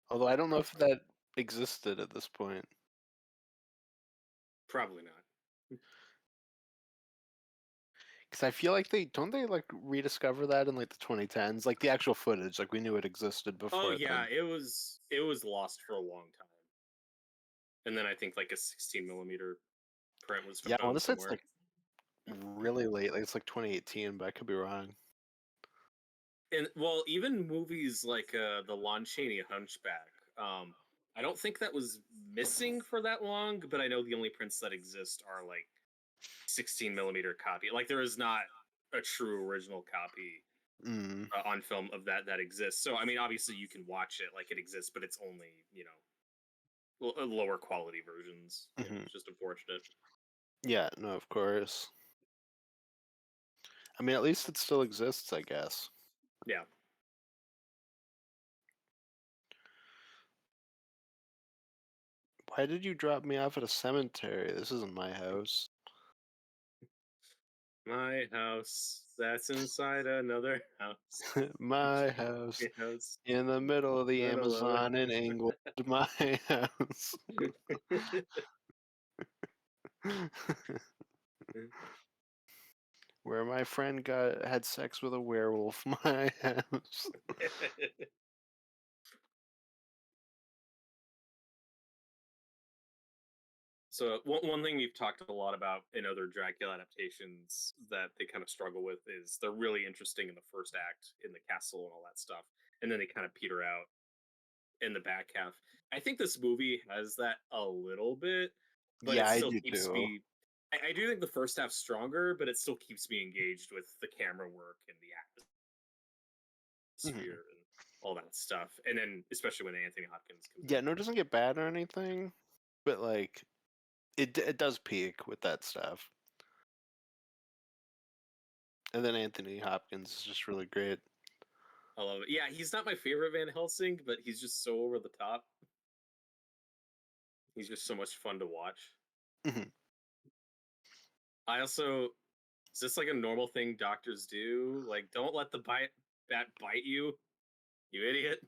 Although I don't know if that existed at this point. Probably not. Because I feel like they like rediscover that in like the 2010s, like the actual footage, like we knew it existed Oh before yeah, then. it was lost for a long time. And then I think like a 16 millimeter print was Yeah, I want found to say it's somewhere. like really late, like it's like 2018, but I could be wrong. And well, even movies like the Lon Chaney Hunchback, I don't think that was missing for that long, but I know the only prints that exist are like 16 millimeter copy. Like there is not a true original copy Mm. on film of that exists. So I mean, obviously you can watch it like it exists, but it's only lower quality versions. Hmm. It's just unfortunate. Yeah, no, of course. I mean, at least it still exists, I guess. Yeah. Why did you drop me off at a cemetery? This isn't my house. My house that's inside another house. My house My house. in the middle of the Middle of Amazon in England. My house. it. Where my friend had sex with a werewolf. My house. So one thing we've talked a lot about in other Dracula adaptations that they kind of struggle with is they're really interesting in the first act in the castle and all that stuff, and then they kind of peter out in the back half. I think this movie has that a little bit, but it Yeah, I still do keeps too. me. I do think the first half's stronger, but it still keeps me engaged with the camera work and the atmosphere and all that stuff. And then especially when Anthony Hopkins comes Yeah, in. no, it doesn't get bad or anything, but like it does peak with that stuff. And then Anthony Hopkins is just really great. I love it. Yeah, he's not my favorite Van Helsing, but he's just so over the top. He's just so much fun to watch. Mhm. I also is this like a normal thing doctors do? Like, don't let the bat bite you, you idiot.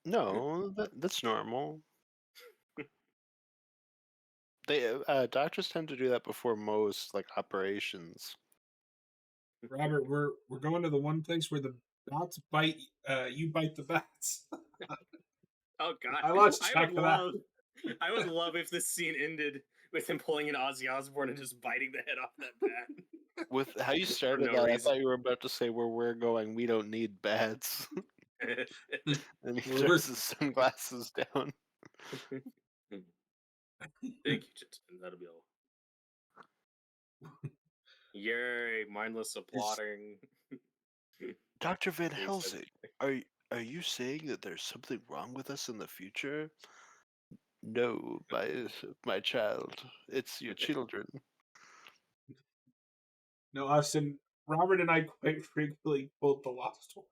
No, that's normal. They doctors tend to do that before most like operations. Robert, we're going to the one place where the bats bite. You bite the bats. Oh God, I lost I track would of that. love, I would love if this scene ended with him pulling an Ozzy Osbourne and just biting the head off that bat With how you for started no that, I reason. thought you were about to say where we're going, we don't need bats. And he We're throws his sunglasses down. Thank you, gentlemen. That'll be all. Yay! Mindless applauding. Dr. Van He says, Helsing, are you saying that there's something wrong with us in the future? No, my child. It's your children. no, Austin. Robert and I quite frequently quote the Lost One.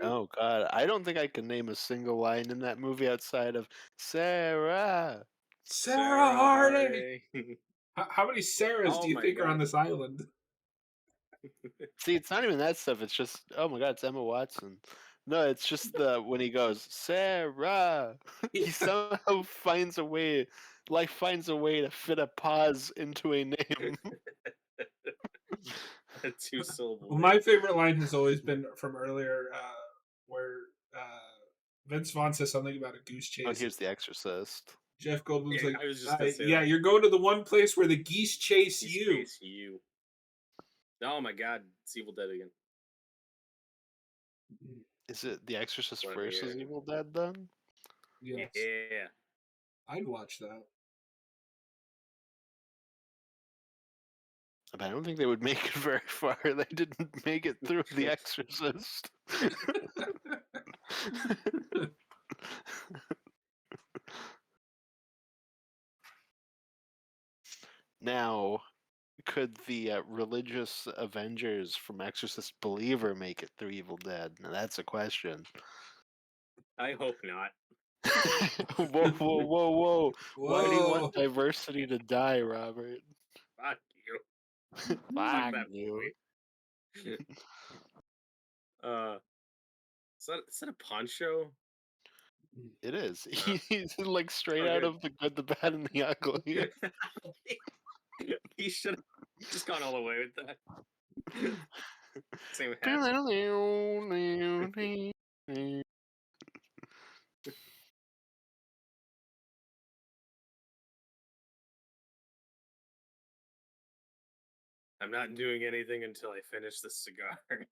Oh God, I don't think I can name a single line in that movie outside of Sarah. Sarah Harding. Harding. How many Sarahs do Oh you my think are on God. this island? See, it's not even that stuff. It's just, oh my God, it's Emma Watson. No, it's just the when he goes Sarah. He somehow finds a way. Life finds a way to fit a pause into a name. A two-syllable Well, name. my favorite line has always been from earlier, where Vince Vaughn says something about a goose Oh, chase. here's The Exorcist. Jeff Goldblum's Yeah, like, I was just gonna say "Yeah, that. you're going to the one place where the geese chase He you." space you. Oh my God, it's Evil Dead again. Is it The Exorcist What versus here? Evil Dead then? Yes, Yeah. I'd watch that. But I don't think they would make it very far. They didn't make it through The Exorcist. Now, could the religious Avengers from Exorcist Believer make it through Evil Dead? Now that's a question. I hope not. Whoa, whoa, whoa, whoa! Why do you want Whoa! diversity to die, Robert? Fuck you. Fuck Fuck that you. movie. uh, is that a poncho? It is. Uh, He's like straight oh, out good. of The Good, the Bad, and the Ugly. He should have just gone all the way with that. Same hat. I'm not doing anything until I finish this cigar.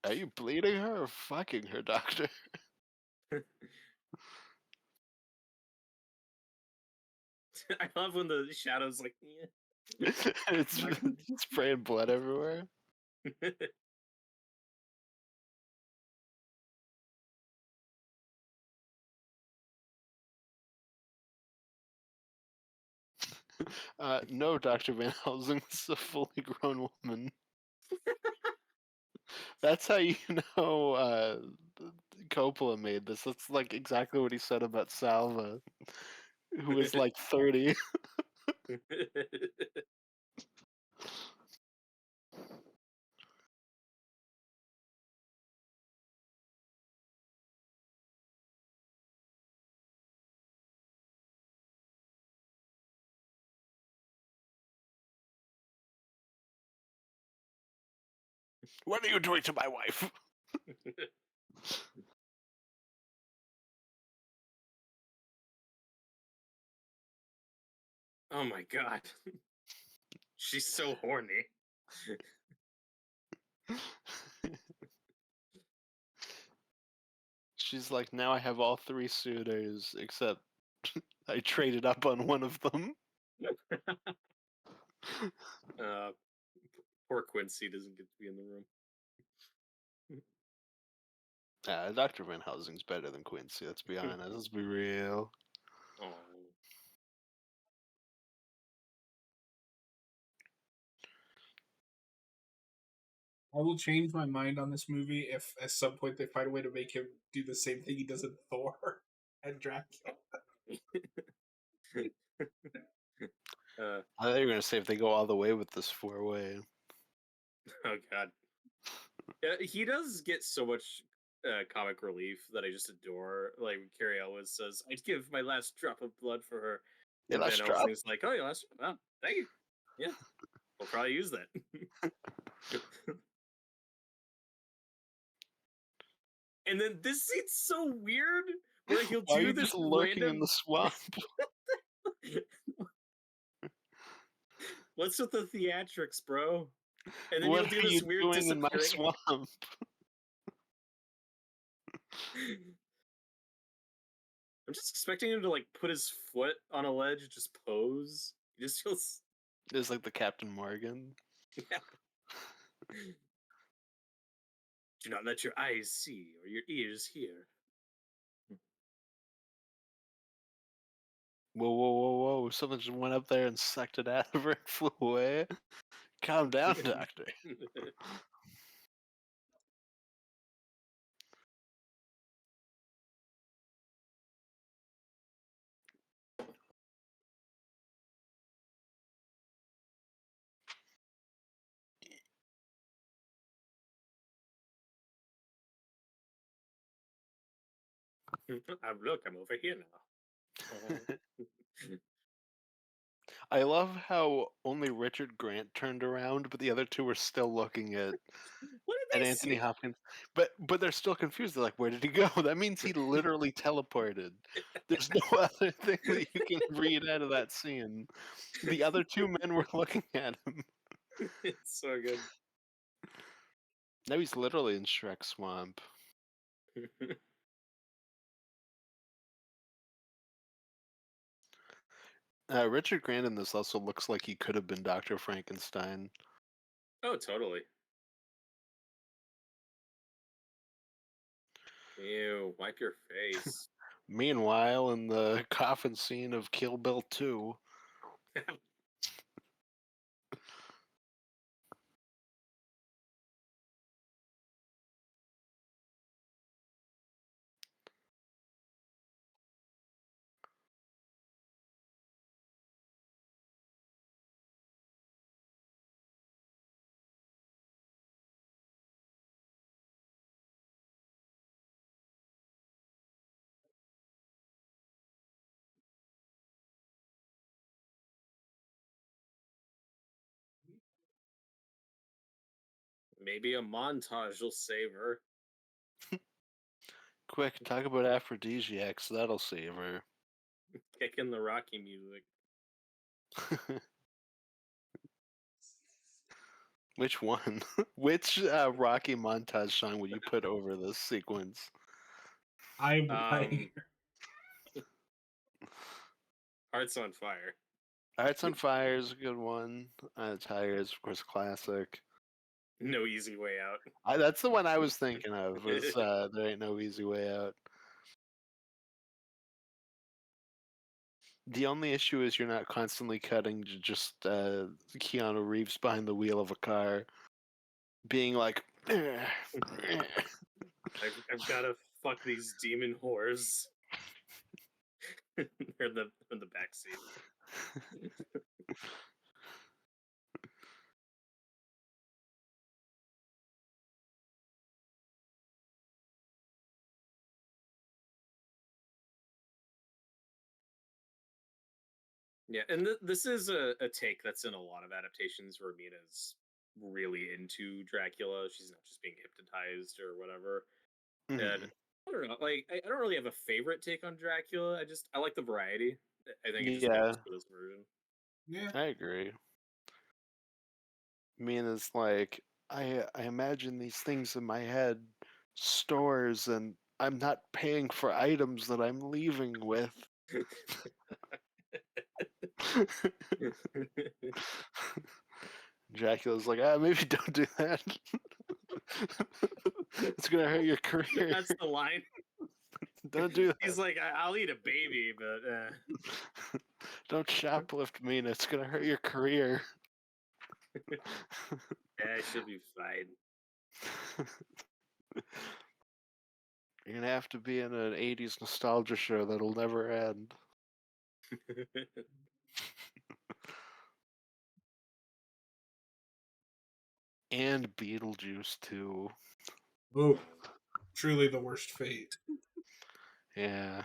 Are you bleeding her or fucking her, doctor? I love when the shadows like. It's spraying blood everywhere. No, Dr. Van Helsing is a fully grown woman. That's how you know Coppola made this. That's like exactly what he said about Salva, who was like 30. What are you doing to my wife? Oh my god. She's so horny. She's like, now I have all 3 suitors, except I traded up on one of them. Poor Quincy doesn't get to be in the room. Dr. Van Helsing's better than Quincy, let's be honest. Let's be real. Oh. I will change my mind on this movie if at some point they find a way to make him do the same thing he does in Thor and Dracula. I thought you were going to say if they go all the way with this 4-way. Oh god. Yeah, he does get so much comic relief that I just adore. Like when Carrie Elwes says, "I'd give my last drop of blood for her," Yeah, and last Van drop. Helsing's like, "Oh, your last drop? Oh, thank you. Yeah, we'll probably use that." And then this scene's so weird, where he'll Why are do you this just lurking in random. the swamp? What's with the theatrics, bro? And then What he'll do are you this weird doing in my disappearing. swamp? I'm just expecting him to like put his foot on a ledge, just pose. He just feels. It's like the Captain Morgan. Yeah. Do not let your eyes see or your ears hear. Whoa, whoa, whoa, whoa. Someone just went up there and sucked it out of her and flew away. Calm down, Doctor. Look, I'm over here now. I love how only Richard Grant turned around, but the other two were still looking at What did they Anthony see? Hopkins. But they're still confused. They're like, where did he go? That means he literally teleported. There's no other thing that you can read out of that scene. The other 2 men were looking at him. It's so good. Now he's literally in Shrek Swamp. Richard Grant in this also looks like he could have been Dr. Frankenstein. Oh, totally. Ew, wipe your face. Meanwhile, in the coffin scene of Kill Bill 2, Maybe a montage will save her. quick, talk about aphrodisiacs. That'll save her. Kick in the Rocky music. Which one? Which Rocky montage song would you put over this sequence? I'm lying. Hearts on Fire. Hearts on Fire is a good one. Tigers, of course, classic. No Easy Way Out. That's the one I was thinking of. Was There Ain't No Easy Way Out. The only issue is you're not constantly cutting to just Keanu Reeves behind the wheel of a car, being like, I've got to fuck these demon whores. They're in the back seat. Yeah, and this is a take that's in a lot of adaptations where Mina's really into Dracula. She's not just being hypnotized or whatever. And Mhm. I don't know, like I don't really have a favorite take on Dracula. I like the variety. I think it just Yeah, works for this version. Yeah. I agree. Mina's like, I imagine these things in my head, stores, and I'm not paying for items that I'm leaving with. Dracula's like, maybe don't do that. It's gonna hurt your career. That's the line. Don't do He's that. like, I'll eat a baby, but Don't shoplift, Mina. It's gonna hurt your career. yeah, she'll be fine. You're gonna have to be in an 80s nostalgia show that'll never end. And Beetlejuice, too. Oh, truly the worst fate. Yeah.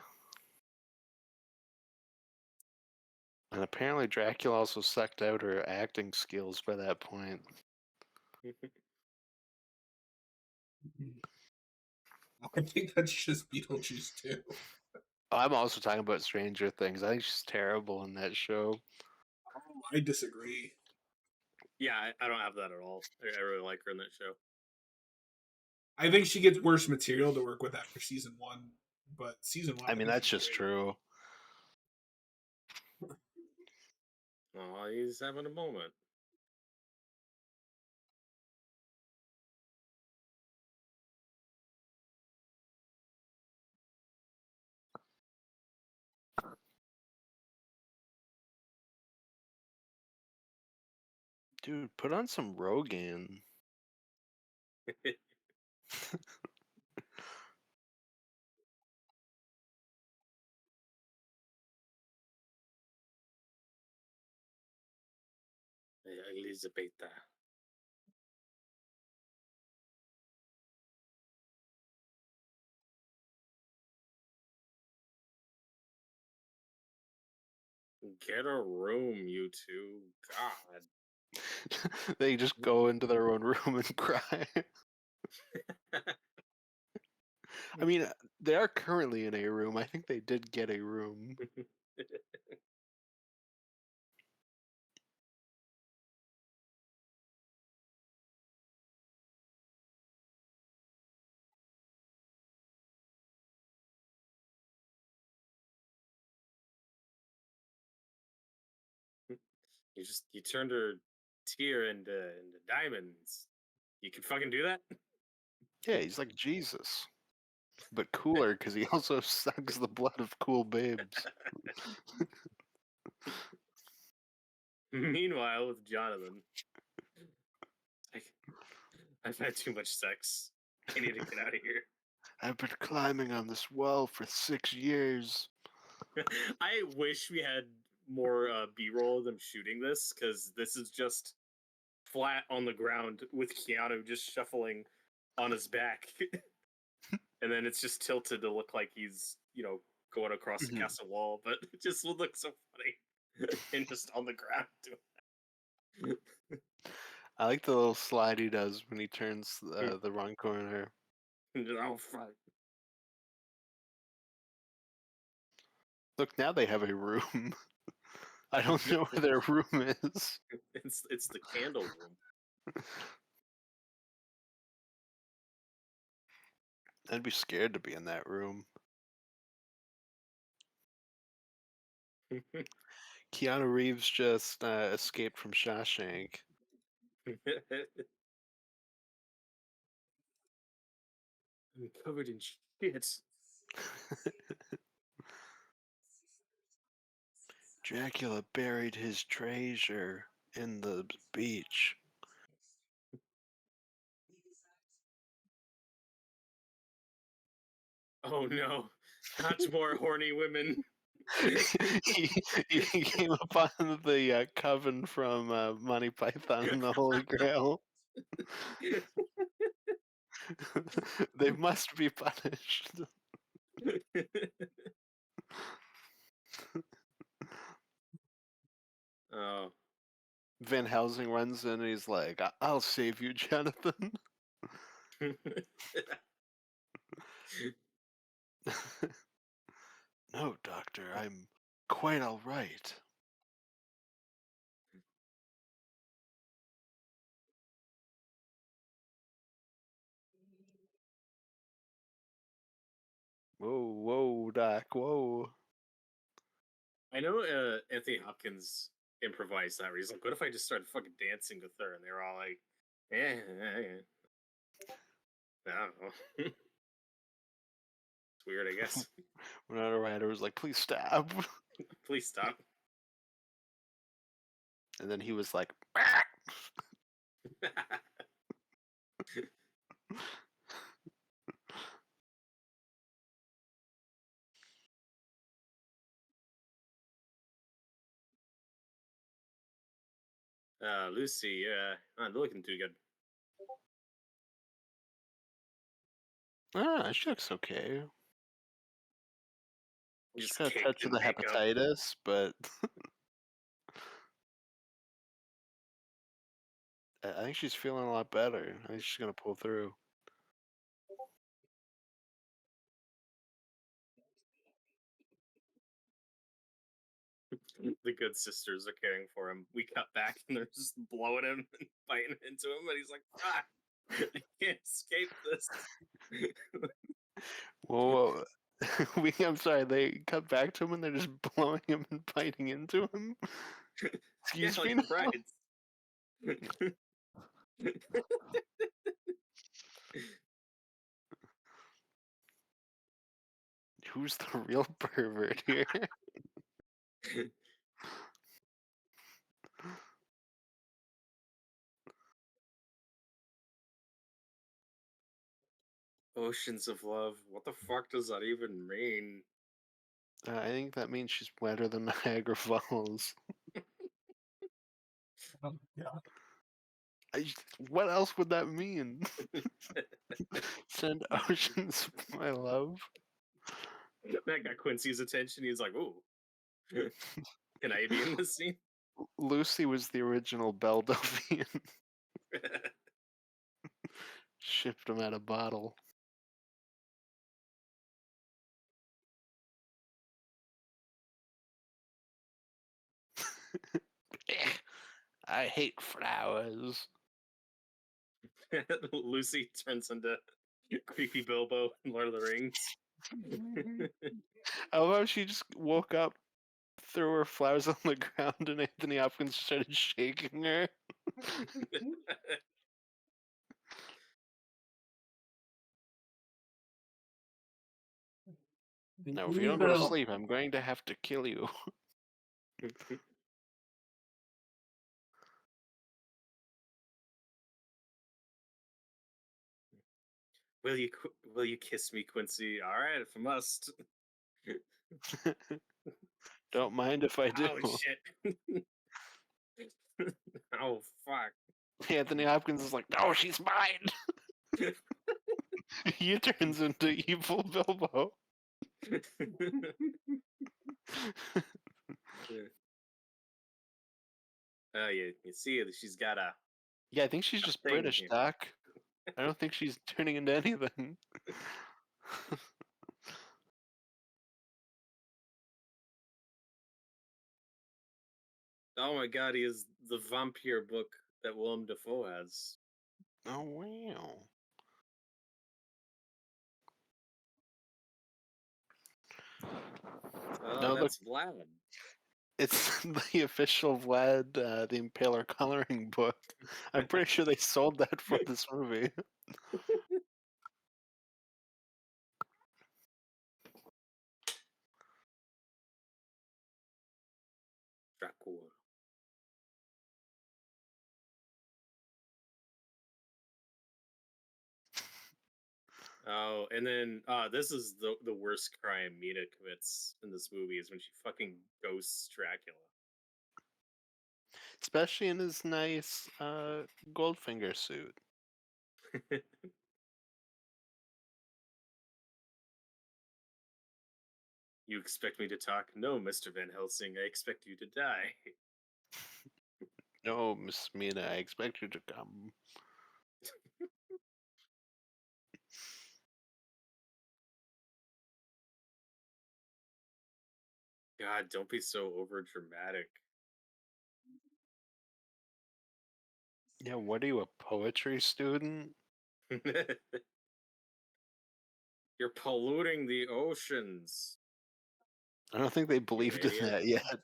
And apparently Dracula also sucked out her acting skills by that point. I think that's just Beetlejuice too. I'm also talking about Stranger Things. I think she's terrible in that show. Oh, I disagree. Yeah, I don't have that at all. I really like her in that show. I think she gets worse material to work with after season one, but season one, I mean, think that's she's just great. true. Oh, he's having a moment. Dude, put on some Rogan. Elizabeth. Get a room, you two. God. They just go into their own room and cry. I mean, they are currently in a room. I think they did get a room. You turned her tear into diamonds. You can fucking do that? Yeah, he's like Jesus. But cooler because he also sucks the blood of cool babes. Meanwhile, with Jonathan, I, I've had too much sex. I need to get out of here. I've been climbing on this wall for 6 years. I wish we had more B-roll of them shooting this, because this is just flat on the ground with Keanu just shuffling on his back. And then it's just tilted to look like he's, going across the Mhm. castle wall, but it just would look so funny. And just on the ground doing I like the little slide he does when he turns the wrong corner. oh fuck. Look, now they have a room. I don't know where their room is. It's the candle room. I'd be scared to be in that room. Keanu Reeves just escaped from Shawshank. I'm covered in shit. Dracula buried his treasure in the beach. Oh no, not more horny women. he came upon the coven from Monty Python and the Holy Grail. They must be punished. Oh. Van Helsing runs in and he's like, I'll save you, Jonathan. No, doctor, I'm quite all right. Whoa, whoa, doc, whoa. I know Anthony Hopkins improvised that where he's like, what if I just started fucking dancing with her? And they were all like, I don't know. It's weird, I guess. Winona Ryder was like, please stop. Please stop. And then he was like, Lucy, not looking too good. she looks okay. She's Just got a caked touch of in the makeup. hepatitis, but I think she's feeling a lot better. I think she's gonna pull through. The good sisters are caring for him. We cut back and they're just blowing him and biting into him, and he's like, "Ah, I can't escape this." Whoa. I'm sorry, they cut back to him and they're just blowing him and biting into him. Yeah, Excuse like me the now? brides. Who's the real pervert here? Oceans of love. What the fuck does that even mean? I think that means she's wetter than Niagara Falls. Oh, God. What else would that mean? Send oceans, my love. That got Quincy's attention. He's like, "Ooh, can I be in this scene?" Lucy was the original Belle Delphine. Shipped him out a bottle. I hate flowers. Lucy turns into creepy Bilbo in Lord of the Rings. I love how she just woke up, threw her flowers on the ground, and Anthony Hopkins started shaking her. No, if you don't go to sleep, I'm going to have to kill you. Will you kiss me, Quincy? All right, if I must. Don't mind if I do. Oh shit. Oh fuck. Anthony Hopkins is like, no, she's mine. He turns into evil Bilbo. You see that she's got a Yeah, I think she's just thing British, here. Doc. I don't think she's turning into anything. Oh my god, he is the vampire book that Willem Dafoe has. Oh, wow. Oh, No, look, that's Vlad. it's the official Vlad the Impaler coloring book. I'm pretty sure they sold that for this movie. Oh, and then this is the worst crime Mina commits in this movie is when she fucking ghosts Dracula. Especially in his nice Goldfinger suit. You expect me to talk? No, Mr. Van Helsing, I expect you to die. No, Miss Mina, I expect you to come. God, don't be so over dramatic. Yeah, what are you, a poetry student? You're polluting the oceans. I don't think they You believed in idiot. that yet.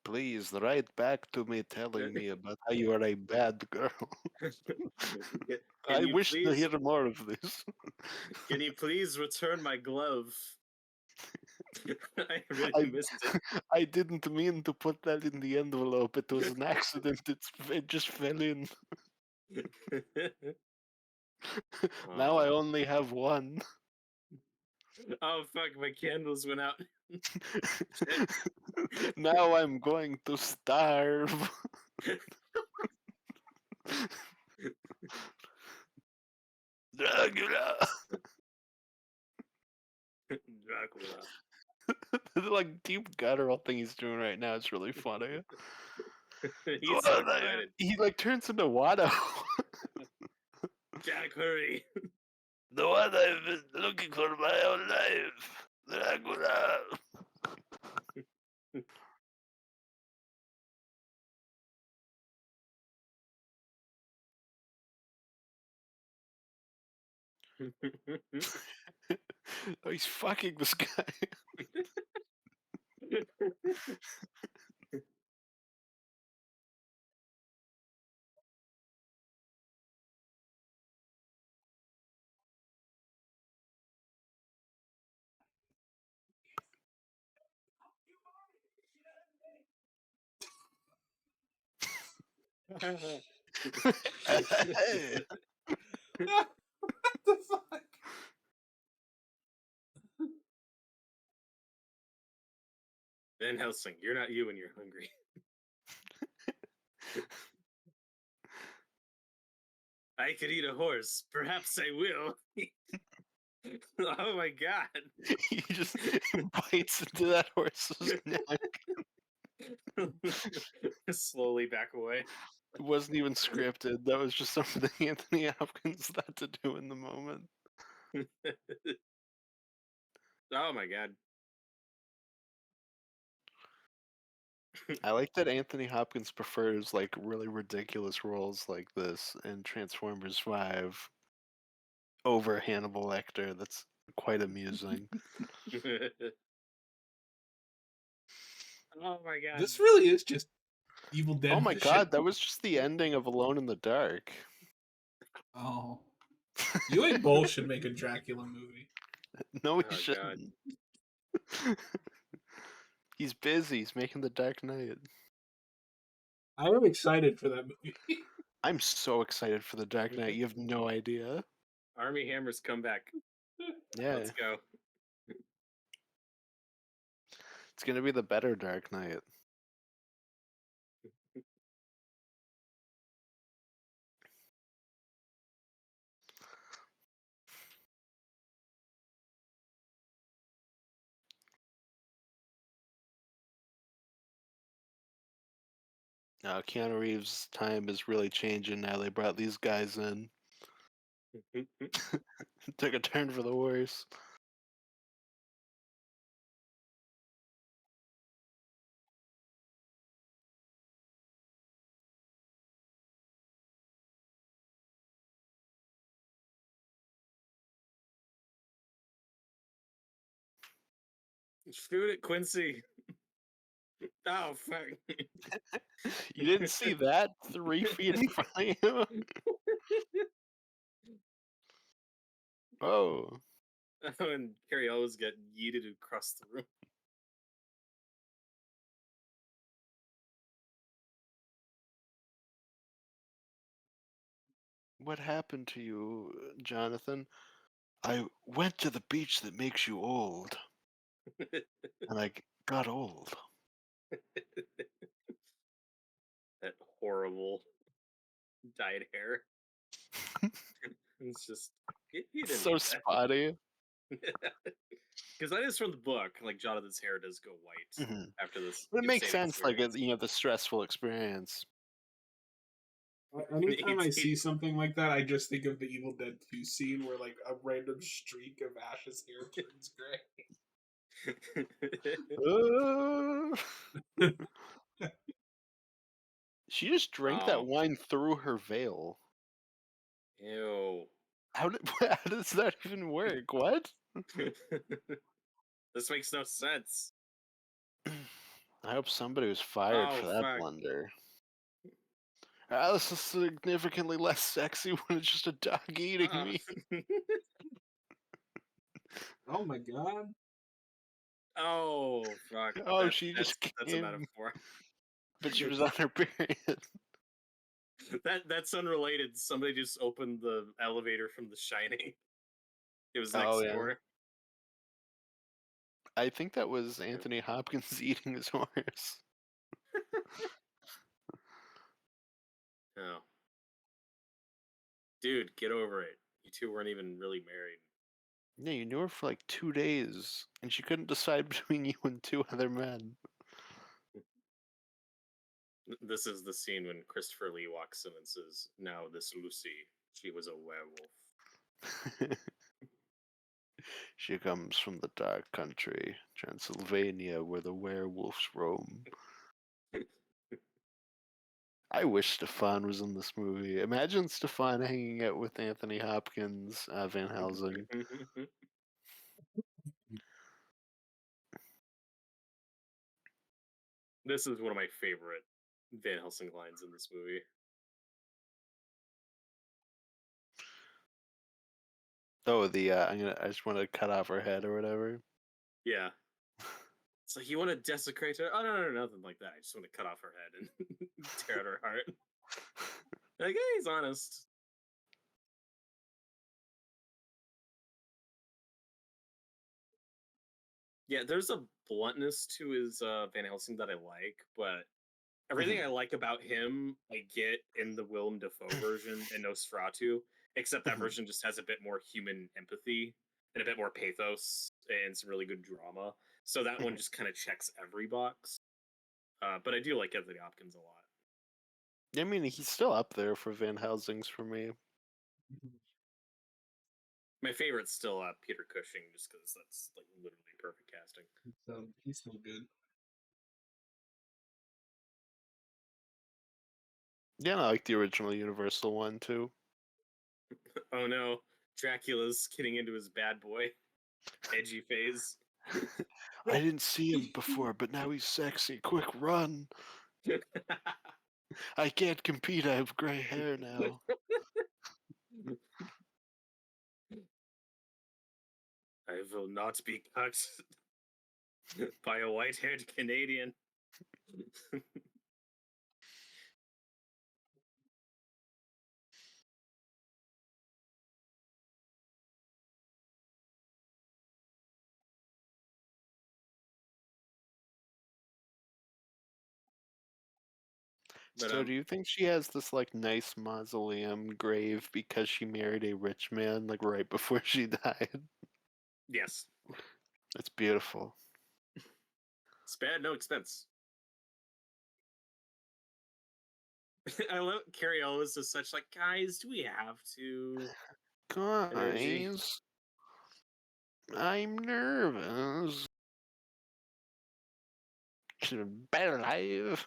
Please write back to me telling me about how you are a bad girl. Can I you wish to please hear more of this. can you please return my glove? I really I missed it. I didn't mean to put that in the envelope. It was an accident. It just fell in. Now I Oh. only have one. Oh fuck, my candles went out. Now I'm going to starve. Dracula. Dracula. The like deep guttural thing he's doing right now is really funny. He's so excited. He like turns into Watto. Jack, hurry. The one I've been looking for my whole life. Dracula. Oh, he's fucking this guy. Hey. What the fuck? Van Helsing, you're not you when you're hungry. I could eat a horse. Perhaps I will. Oh my god. He just bites into that horse's neck. Slowly back away. It wasn't even scripted. That was just something Anthony Hopkins had to do in the moment. Oh my god. I like that Anthony Hopkins prefers like really ridiculous roles like this in Transformers 5 over Hannibal Lecter. That's quite amusing. Oh my god. This really is just Evil Dead. Oh my Vision. god, that was just the ending of Alone in the Dark. Oh, you and Bull should make a Dracula movie. No, he Oh, God. shouldn't. He's busy. He's making The Dark Knight. I am excited for that movie. I'm so excited for The Dark Knight. You have no idea. Army Hammer's come back. Yeah, Let's go. it's gonna be the better Dark Knight. Keanu Reeves' time is really changing now. They brought these guys in. Took a turn for the worse. Shoot it, Quincy. Oh fuck. You didn't see that 3 feet in front of you? Oh. And Carrie always get yeeted across the room. What happened to you, Jonathan? I went to the beach that makes you old, and I got old. That horrible dyed hair. It's just you didn't So need that. spotty. Because that is from the book. Like Jonathan's hair does go white Mhm. after this It makes devastating sense, like, experience. the stressful experience. Anytime I He- see something like that, I just think of the Evil Dead 2 scene where like a random streak of Ash's hair turns Uh, gray. she just drank that um, wine through her veil. ew. How did how does that even work? What? This makes no sense. I hope somebody was fired Oh for that fuck. blunder. This is significantly less sexy when it's just a dog eating Uh, me. Oh my god. oh fuck. Oh, That she that's just that's a came, metaphor. but she was on her period. That's unrelated. Somebody just opened the elevator from The Shining. It was Oh next yeah, door. I think that was Anthony Hopkins eating his horse. Oh, dude, get over it. You two weren't even really married. Yeah, you knew her for like 2 days, and she couldn't decide between you and two other men. This is the scene when Christopher Lee walks in and says, "Now this Lucy, she was a werewolf." She comes from the dark country, Transylvania, where the werewolves roam. I wish Stefan was in this movie. Imagine Stefan hanging out with Anthony Hopkins, Van Helsing. This is one of my favorite Van Helsing lines in this movie. Oh, I just want to cut off her head or whatever. Yeah. It's like, you want to desecrate her? Oh, no, nothing like that. I just want to cut off her head and tear out her heart. Like, hey, he's honest. Yeah, there's a bluntness to his Van Helsing that I like, but everything Mhm, I like about him, I get in the Willem Dafoe version and Nosferatu, except that mhm. version just has a bit more human empathy and a bit more pathos and some really good drama. So that one Mhm. just kind of checks every box. But I do like Anthony Hopkins a lot. I mean, he's still up there for Van Helsing's for me. My favorite's still Peter Cushing, just because that's like literally perfect casting. So he's still good. Yeah, I like the original Universal one too. Oh no, Dracula's getting into his bad boy edgy phase. I didn't see him before, but now he's sexy. Quick, run! I can't compete. I have gray hair now. I will not be cut by a white-haired Canadian. But So, do you think she has this like nice mausoleum grave because she married a rich man like right before she died? yes, It's beautiful. spare no expense. I love Carrie Ellis is such like, guys, do we have to energy? Guys, I'm nervous. Should have been alive.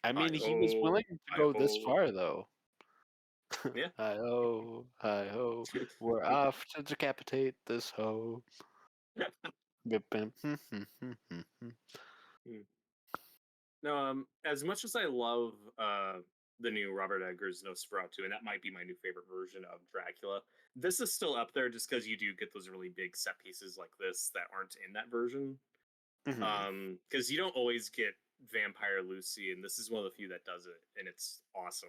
I mean, he was willing to I go this hope. far, though. Yeah. Hi ho, hi ho. We're off to decapitate this hoe. Bip, bim, Hmm. No, as much as I love the new Robert Eggers Nosferatu, and that might be my new favorite version of Dracula, this is still up there just because you do get those really big set pieces like this that aren't in that version. Hmm. Because you don't always get Vampire Lucy, and this is one of the few that does it, and it's awesome.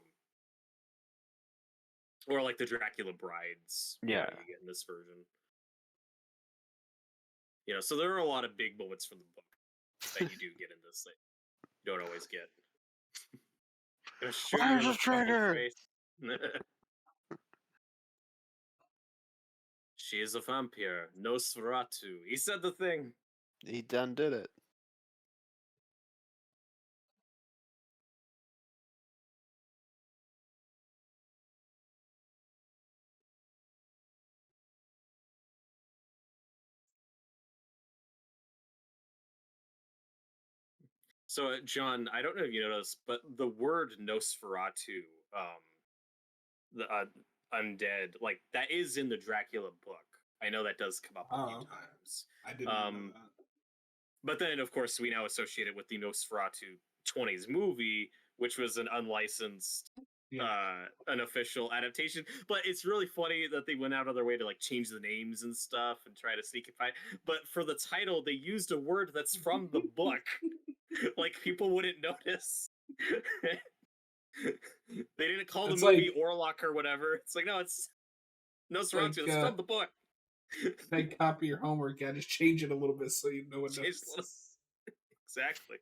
Or like the Dracula Brides, Yeah. you get in this version. So there are a lot of big moments from the book that you do get in this that you don't always get. Gonna shoot you Where's in the the fucking trigger? face. She is a vampire. Nosferatu. He said the thing. He done did it. So, John, I don't know if you noticed, but the word Nosferatu, the undead, like that is in the Dracula book. I know that does come up a few Oh, okay. times. I did not know Um, that. but then, of course, we now associate it with the Nosferatu 20s movie, which was an unlicensed, Yeah. unofficial adaptation. But it's really funny that they went out of their way to like change the names and stuff and try to sneak it by. But for the title, they used a word that's from the book. Like people wouldn't notice. They didn't call the It's movie like Orlok or whatever. It's like, no, it's Nosferatu. It's from the book. they copy your homework, yeah, just change it a little bit so no one Change the little- notices. Exactly.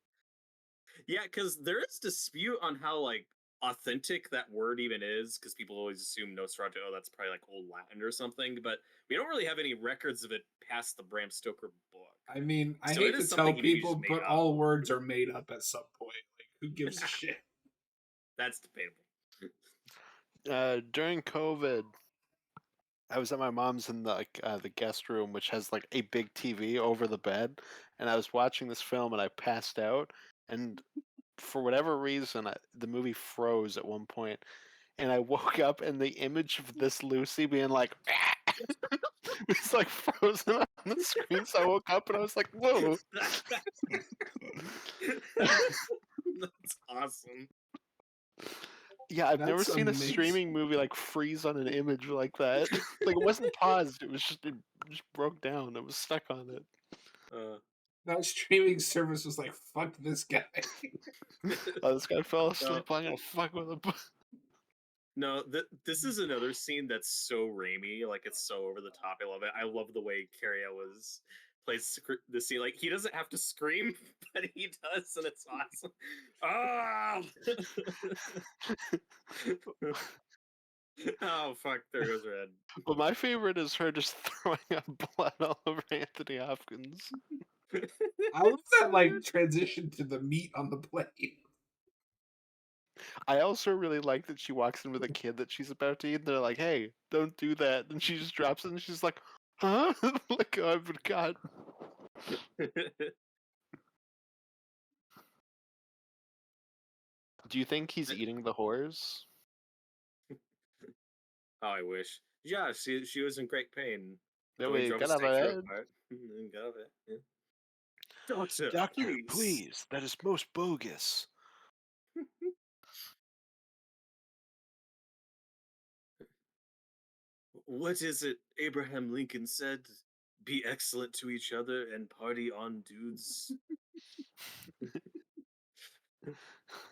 Yeah, because there is dispute on how like authentic that word even is, because people always assume Nosferatu, oh, that's probably like old Latin or something, but we don't really have any records of it past the Bram Stoker book. I mean, I So it hate to is tell something he maybe people, just made but up. all words are made up at some point. Like, who gives a shit? That's debatable. During COVID, I was at my mom's in the guest room, which has like a big TV over the bed, and I was watching this film and I passed out, and for whatever reason, the movie froze at one point, and I woke up and the image of this Lucy being like, it's like frozen on the screen. So I woke up and I was like, whoa. That's awesome. Yeah, I've never That's seen a amazing. streaming movie like freeze on an image like that. Like it wasn't paused; it just broke down. It was stuck on it. That streaming service was like, fuck this guy. Oh, this guy fell No, asleep. I'm gonna fuck with him. no, this is another scene that's so Raimi, like it's so over the top. I love it. I love the way Carrie Ellis plays the scene. Like he doesn't have to scream, but he does, and it's awesome. Ah! Oh fuck! There goes her head. But my favorite is her just throwing up blood all over Anthony Hopkins. I love that like transition to the meat on the plate. I also really like that she walks in with a kid that she's about to eat, and they're like, "Hey, don't do that." And she just drops it, and she's like, "Huh?" Like, oh, I forgot. Do you think he's eating the whores? Oh, I wish. Yeah, she was in great pain No, when he we drove a got out of stake my through head. her heart. Got it. Yeah. Doctor, Doctor, please. please, that is most bogus. What is it Abraham Lincoln said? Be excellent to each other and party on dudes.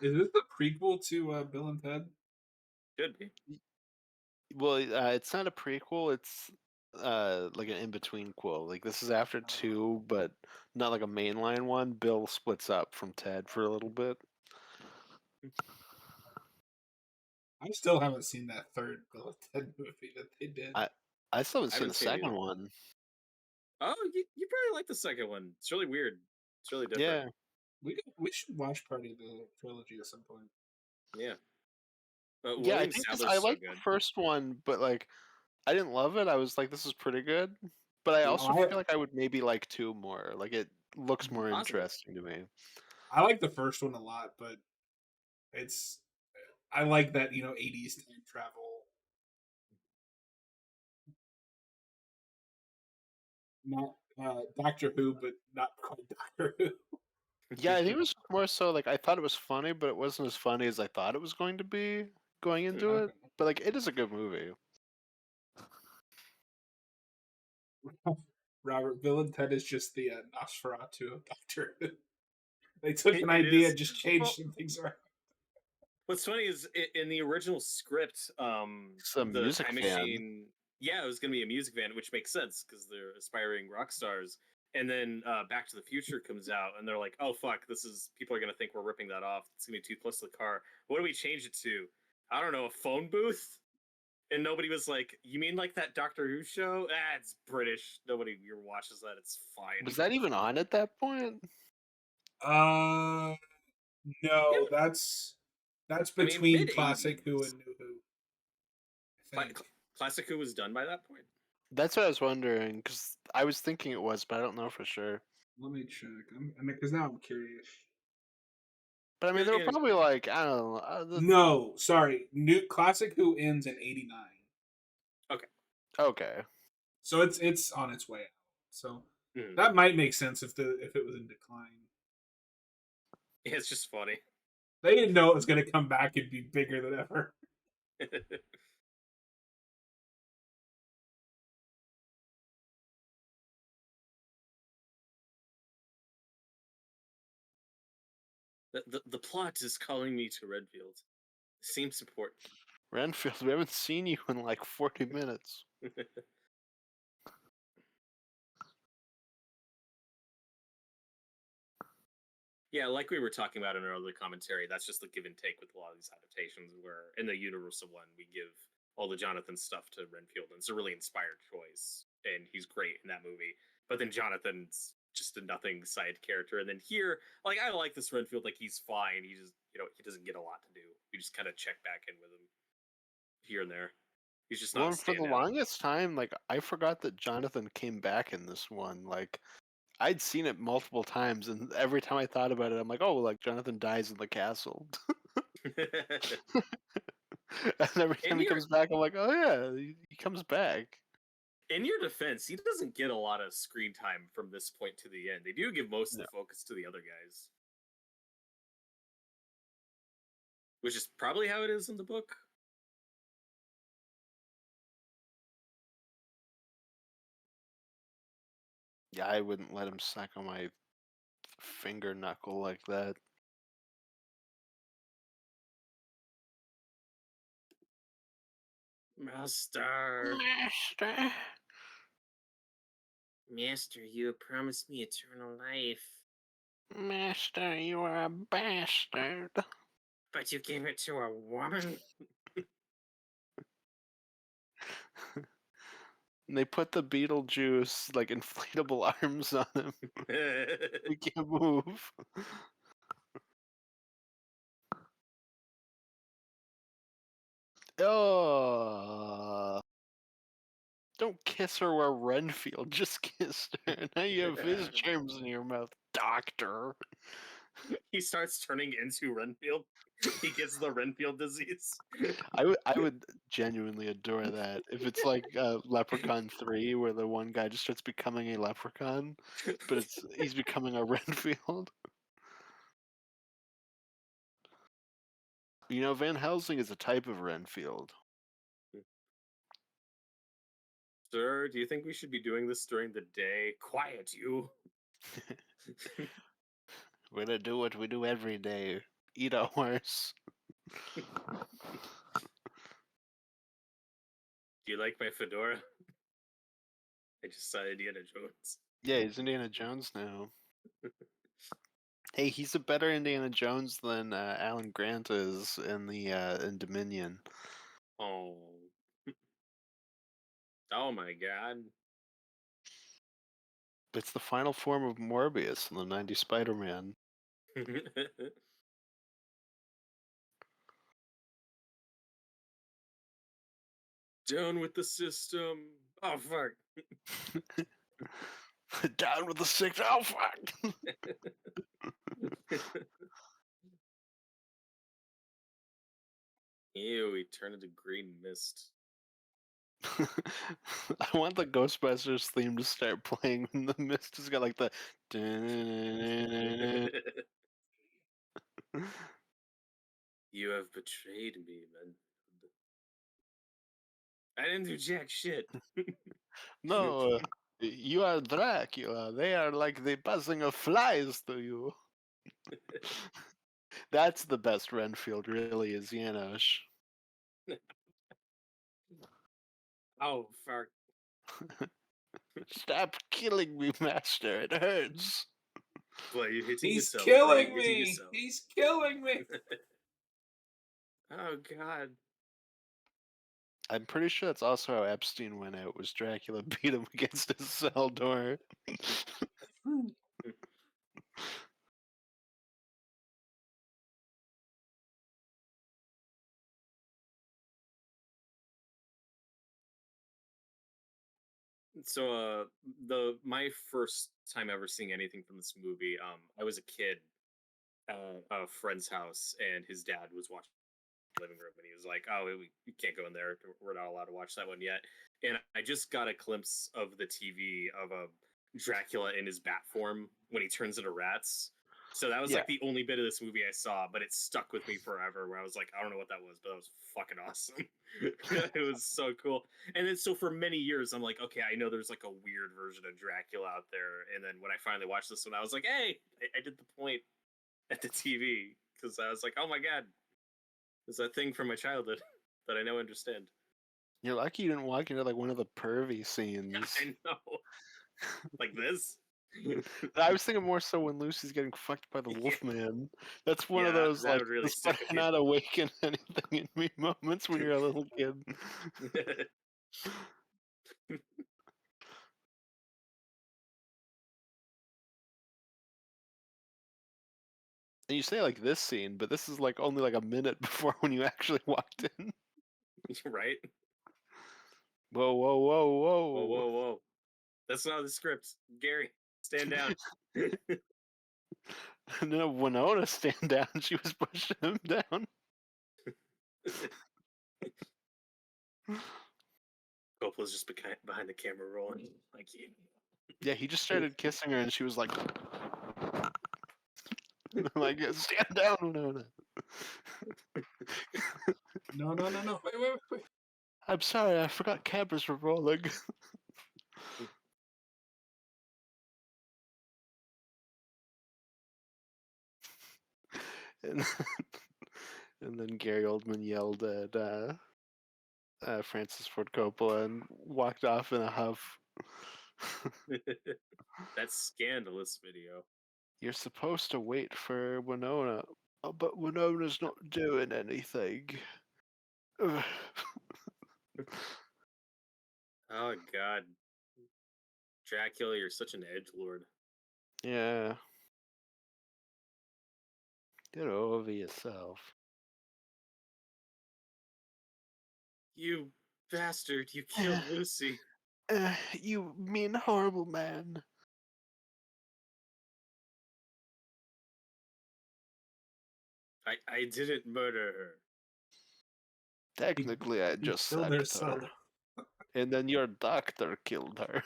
Is this the prequel to Bill and Ted? Should be. Well, it's not a prequel. It's like an in-between quel. Like this is after two, but not like a mainline one. Bill splits up from Ted for a little bit. I still haven't seen that third Bill and Ted movie that they did. I still haven't I seen haven't the seen it second either. one. Oh, you probably like the second one. It's really weird. It's really different. Yeah, We should watch Party of the trilogy at some point. Yeah. yeah. I William think this. Sadler's I so liked the good. first one, but like I didn't love it. I was like, this is pretty good. But I Yeah. also I feel like I would maybe like two more. Like it looks more Possibly. interesting to me. I like the first one a lot, but it's I like that 80s time travel. Not Doctor Who, but not quite Doctor Who. Yeah, I think it was more so like I thought it was funny, but it wasn't as funny as I thought it was going to be going into it. Okay. But like, it is a good movie. Robert Bill and Ted is just the Nosferatu of Doctor Who. They took an It idea is. and just changed Well, some things around. what's funny is in the original script, It's a the music time fan. machine, yeah, it was going to be a music band, which makes sense because they're aspiring rock stars. And then Back to the Future comes out, and they're like, "Oh fuck, this is people are going to think we're ripping that off. It's going to be too close to the car. What do we change it to? I don't know, a phone booth." And nobody was like, "You mean like that Doctor Who show? Ah, it's British. Nobody here watches that. It's Was fine." that even on at that point? Uh, Yeah, no, that's I mean, mid between Classic Who '80s. and New Who, I think. Classic Who was done by that point. That's what I was wondering because I was thinking it was, but I don't know for sure. Let me check. I mean, because now I'm curious. But I mean, they were And probably like I don't know. No, sorry. New Classic Who ends in '89, okay, Okay, so it's on its way out. So mm, that might make sense if it was in decline. it's just funny. They didn't know it was going to come back and be bigger than ever. The plot is calling me to Redfield. Seems important. Renfield, we haven't seen you in like 40 minutes. Yeah, like we were talking about in our other commentary, that's just the give and take with a lot of these adaptations. Where in the Universal one, we give all the Jonathan stuff to Renfield, and it's a really inspired choice, and he's great in that movie. But then Jonathan's just a nothing side character, and then here, like I like this Renfield, like he's fine. He just he doesn't get a lot to do. We just kind of check back in with him here and there. He's just not Well, a and for the standout. longest time, like I forgot that Jonathan came back in this one. Like I'd seen it multiple times, and every time I thought about it, I'm like, oh, like Jonathan dies in the castle. And every in time he your comes back, I'm like, oh yeah, he comes back. in your defense, he doesn't get a lot of screen time from this point to the end. They do give most of No. the focus to the other guys, which is probably how it is in the book. Yeah, I wouldn't let him suck on my finger knuckle like that. Master, Master, Master, you have promised me eternal life, Master, you are a bastard. but you gave it to a woman. And they put the Beetlejuice like inflatable arms on him. He can't move. Oh, don't kiss her where Renfield just kissed her. Now you have his germs in your mouth, doctor. He starts turning into Renfield. He gets the Renfield disease. I would genuinely adore that. If it's like Leprechaun 3 where the one guy just starts becoming a leprechaun, but he's becoming a Renfield. You know, Van Helsing is a type of Renfield. Sir, do you think we should be doing this during the day? Quiet, you. We're gonna do what we do every day. Eat a horse. Do you like my fedora? I just saw Indiana Jones. Yeah, he's Indiana Jones now. Hey, he's a better Indiana Jones than Alan Grant is in Dominion. Oh. Oh my god. It's the final form of Morbius in the '90s Spider-Man. Down with the system. Oh fuck. Down with the six. Oh fuck! Ew, he turned into green mist. I want the Ghostbusters theme to start playing when the mist has got like the. You have betrayed me, man. I didn't do jack shit. No, you are Dracula. They are like the buzzing of flies to you. That's the best Renfield, really, is Janosch. Oh, fuck. Stop killing me, master. It hurts. Why are you hitting He's yourself? Why are you killing hitting me. yourself? He's killing me. Oh, God. I'm pretty sure that's also how Epstein went out, was Dracula beat him against his cell door. So, my first time ever seeing anything from this movie, I was a kid at a friend's house, and his dad was watching the living room, and he was like, "Oh, we can't go in there. We're not allowed to watch that one yet." And I just got a glimpse of the TV of a Dracula in his bat form when he turns into rats. So that was Yeah. like the only bit of this movie I saw, but it stuck with me forever. Where I was like, I don't know what that was, but that was fucking awesome. It was so cool. And then so for many years, I'm like, okay, I know there's like a weird version of Dracula out there. And then when I finally watched this one, I was like, hey, I did the point at the TV because I was like, oh my god, there's that thing from my childhood that I now understand. You're lucky you didn't walk into like one of the pervy scenes. I know, like this. I was thinking more so when Lucy's getting fucked by the Wolfman. That's one of Yeah, those that like would really this stick better with you. not awaken anything in me moments when you're a little kid. And you say like this scene, but this is like only like a minute before when you actually walked in. Right? Whoa, whoa, whoa, whoa. Whoa, whoa, whoa. That's not the script. Gary, stand down. And then Winona stand down. She was pushing him down. Coppola's just behind the camera rolling. Like, Yeah, he just started kissing her, and she was like, like stand down, Winona. No, no, no, no. Wait. I'm sorry, I forgot cameras were rolling. and, and then Gary Oldman yelled at Francis Ford Coppola and walked off in a huff. that scandalous video. You're supposed to wait for Winona, but Winona's not doing anything. Oh god. Dracula, you're such an edgelord. Yeah. Get over yourself. You bastard, you killed Lucy. You mean horrible man. I didn't murder her. Technically, I He just killed her sacked son. her. And then your doctor killed her.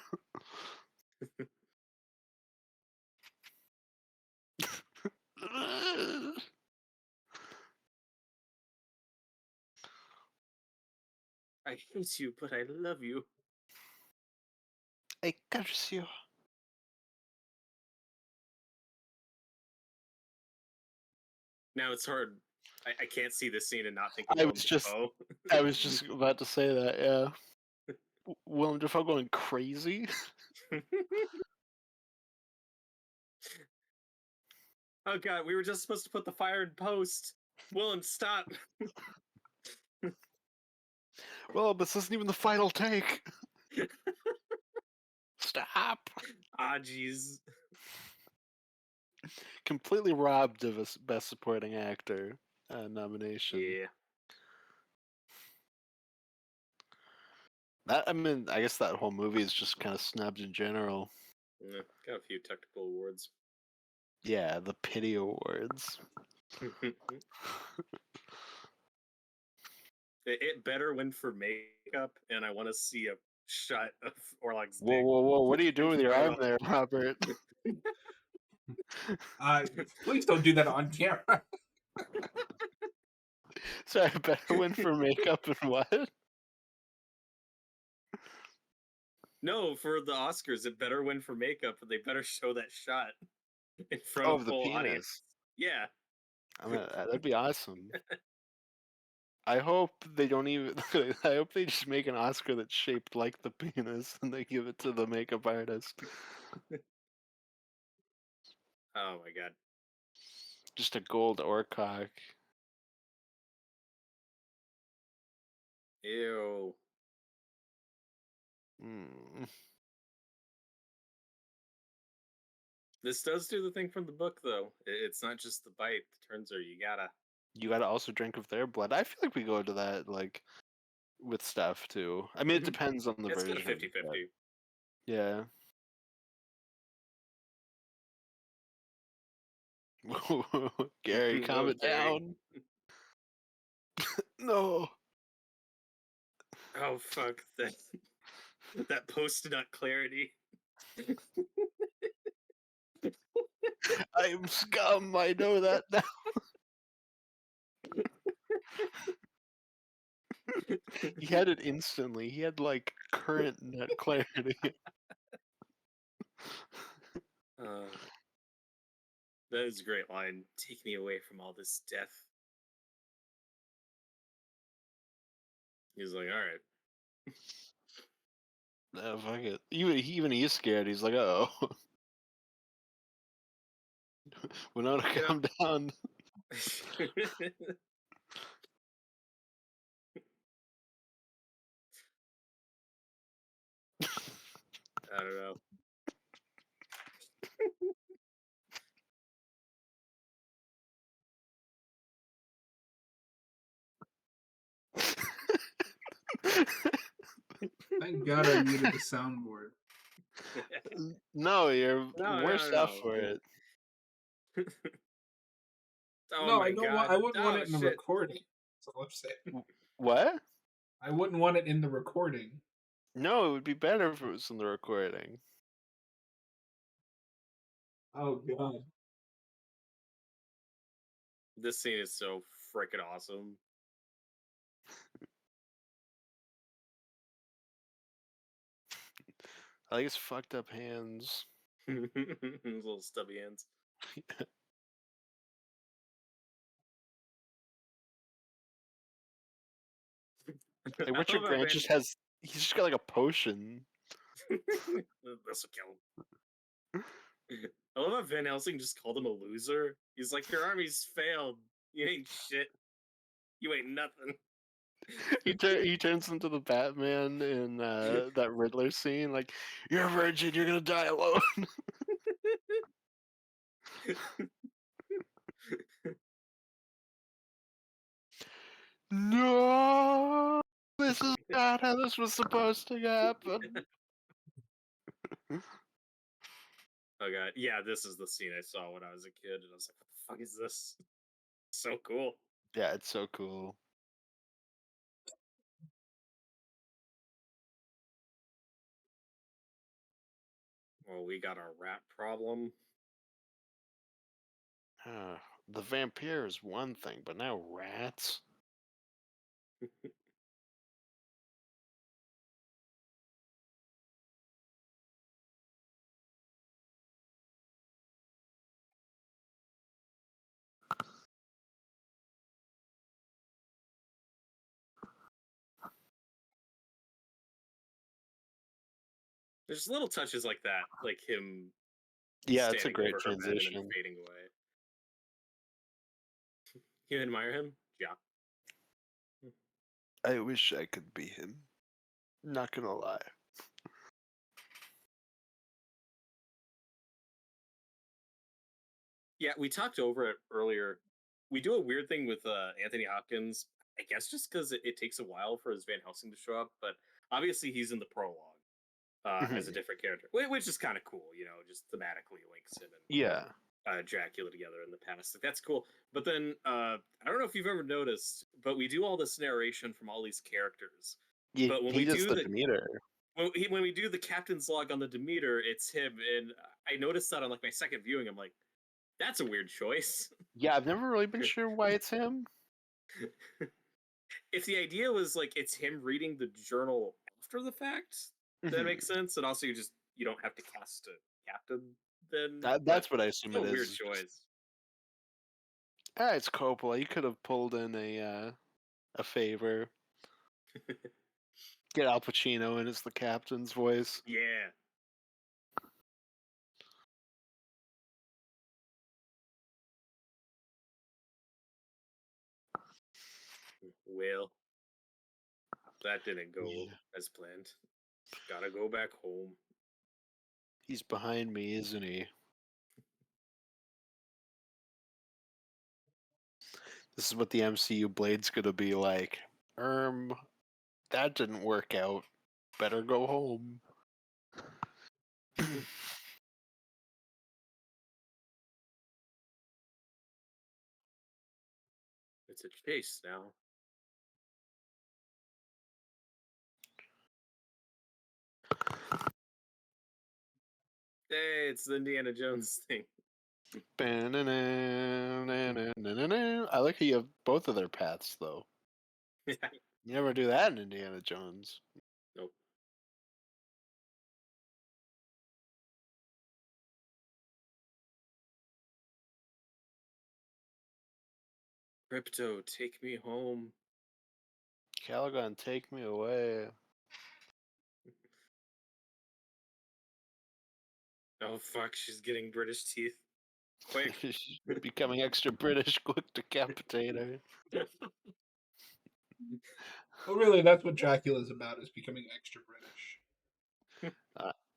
I hate you, but I love you. I curse you. Now it's hard. I can't see this scene and not think of I Willem was just Dafoe. I was just about to say that, yeah. Willem Dafoe going crazy. Oh god, we were just supposed to put the fire in post. Willem, stop. Well, this isn't even the final take. Stop. Ah, jeez. Completely robbed of a Best Supporting Actor nomination. Yeah. That I mean, I guess that whole movie is just kind of snubbed in general. Got a few technical awards. Yeah, the pity awards. It better win for makeup, and I want to see a shot of Orlog's Whoa, dick. whoa, whoa! What are you doing with in your front arm of there, Robert? Please don't do that on camera. Sorry, better win for makeup and what? No, for the Oscars, it better win for makeup, and they better show that shot in front Oh, of of a the full penis. audience. Yeah. I mean, that'd be awesome. I hope they don't even. I hope they just make an Oscar that's shaped like the penis and they give it to the makeup artist. Oh my god. Just a gold orcock. Ew. Mm. This does do the thing from the book, though. It's not just the bite. The turns are you gotta. You gotta also drink of their blood. I feel like we go to that like with stuff too. I mean, it depends on the It's kind version. of 50-50. But yeah. Gary, calm Oh, it Gary. down. No. Oh fuck that post-nut clarity. I'm scum. I know that now. He had it instantly. He had like current net clarity. Uh, that is a great line. Take me away from all this death. He's like, all right. No, fuck it. Even he's scared. He's like, oh. Winona, You know, calm down. I don't know. Thank God I muted the soundboard. No, you're No, worse no, off no. for it. Oh No, my I don't want. god. I wouldn't want Oh it in the shit. recording. That's all I'm saying. What? I wouldn't want it in the recording. No, it would be better if it was in the recording. Oh God. This scene is so freaking awesome. I like his fucked up hands. His little stubby hands. Like I Richard love how Grant just has. He's just got like a potion. This will kill him. I love how Van Helsing just called him a loser. He's like, your army's failed. You ain't shit. You ain't nothing. He turns into the Batman in that Riddler scene. Like, you're a virgin. You're gonna die alone. No, this is not how this was supposed to happen. Oh god, yeah, this is the scene I saw when I was a kid, and I was like, "What the fuck is this?" So cool. Yeah, it's so cool. Well, we got our rat problem. The vampire is one thing, but now rats. There's little touches like that, like him Yeah, it's a standing great over her bed and then transition. fading away. You admire him? Yeah. I wish I could be him. Not gonna lie. Yeah, we talked over it earlier. We do a weird thing with Anthony Hopkins, I guess just because it takes a while for his Van Helsing to show up, but obviously he's in the prologue as a different character, which is kind of cool, just thematically links him. And Yeah. Dracula together in the past. Like that's cool. But then I don't know if you've ever noticed, but we do all this narration from all these characters. But when He we does do the the Demeter. when we do the captain's log on the Demeter, it's him, and I noticed that on like my second viewing. I'm like, that's a weird choice. Yeah, I've never really been sure why it's him. If the idea was like it's him reading the journal after the fact, that makes sense. And also, you don't have to cast a captain then. That's what I assume Still it a is. weird It's choice. It's Coppola. You could have pulled in a favor. Get Al Pacino in as the captain's voice. Yeah. Well, that didn't go as planned. Gotta go back home. He's behind me, isn't he? This is what the MCU Blade's gonna be like. That didn't work out. Better go home. It's a chase now. Hey, it's the Indiana Jones thing. I like how you have both of their paths, though. Yeah. You never do that in Indiana Jones. Nope. Crypto, take me home. Caligon, take me away. Oh fuck, she's getting British teeth. Quick. She's becoming extra British. Quick decapitate her. Well, really, that's what Dracula's about, is becoming extra British.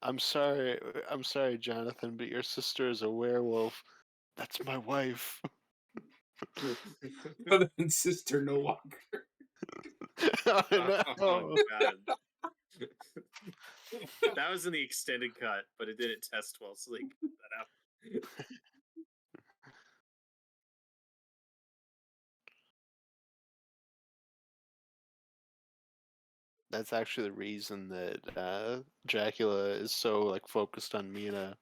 I'm sorry, Jonathan, but your sister is a werewolf. That's my wife. Brother and sister no longer. Oh, no. Oh, God. That was in the extended cut, but it didn't test well, so they cut that out. That's actually the reason that Dracula is so like focused on Mina.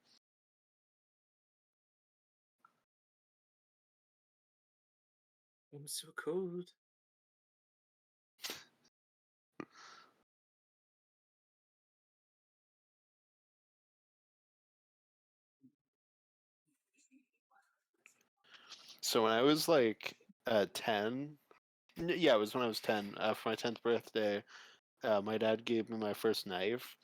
I'm so cold. So when I was like 10, yeah, it was when I was 10, for my 10th birthday, my dad gave me my first knife,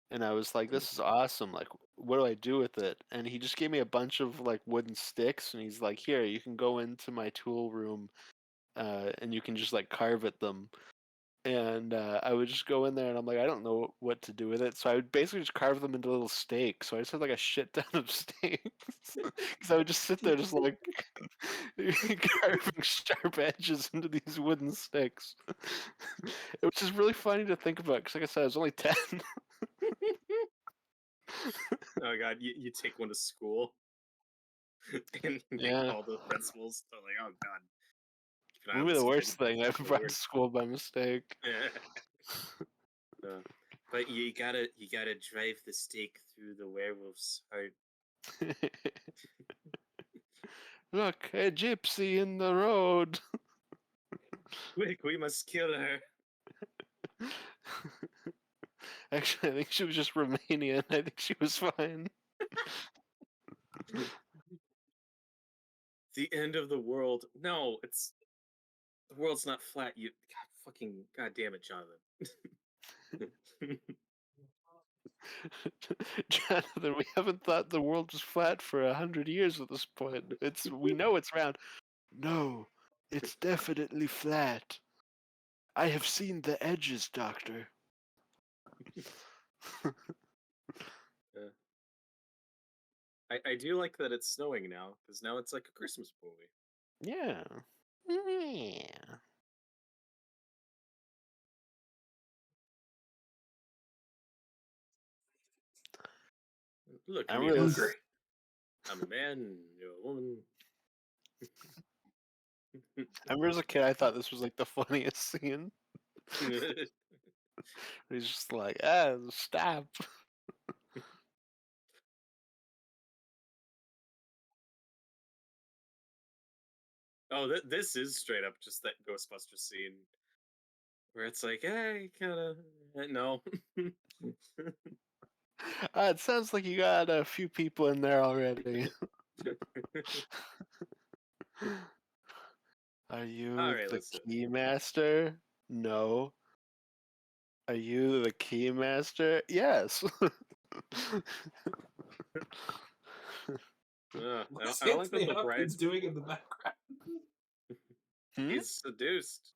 and I was like, this is awesome. Like, what do I do with it? And he just gave me a bunch of like wooden sticks, and he's like, here, you can go into my tool room, and you can just like carve at them. And I would just go in there, and I'm like, I don't know what to do with it. So I would basically just carve them into little steaks. So I just had like a shit ton of steaks, because I would just sit there, just like carving sharp edges into these wooden sticks. Which is really funny to think about, because like I said, I was only 10. Oh god, you take one to school and they Yeah. call the principals. They're like, oh god. Keep an eye on Maybe this the kid. worst thing I ever So brought weird. to school by mistake. But you gotta drive the stake through the werewolf's heart. Look, a gypsy in the road. Quick, we must kill her. Actually, I think she was just Romanian. I think she was fine. The end of the world. No, it's the world's not flat. You god damn it, Jonathan. Jonathan, we haven't thought the world was flat for 100 years at this point. We know it's round. No, it's definitely flat. I have seen the edges, Doctor. I do like that it's snowing now, because now it's like a Christmas movie. Yeah. Yeah. Look, I'm Mina. really, Hungry. I'm a man, you're a woman. I remember as a kid, I thought this was like the funniest scene. He's just like, stop. Oh, this is straight up just that Ghostbusters scene where it's like, hey, kind of, no. It sounds like you got a few people in there already. Are you All right, the listen. keymaster? No. Are you the keymaster? Yes. I What's don't like when Anthony the Hopkins bride's doing in the background? Hmm? he's seduced.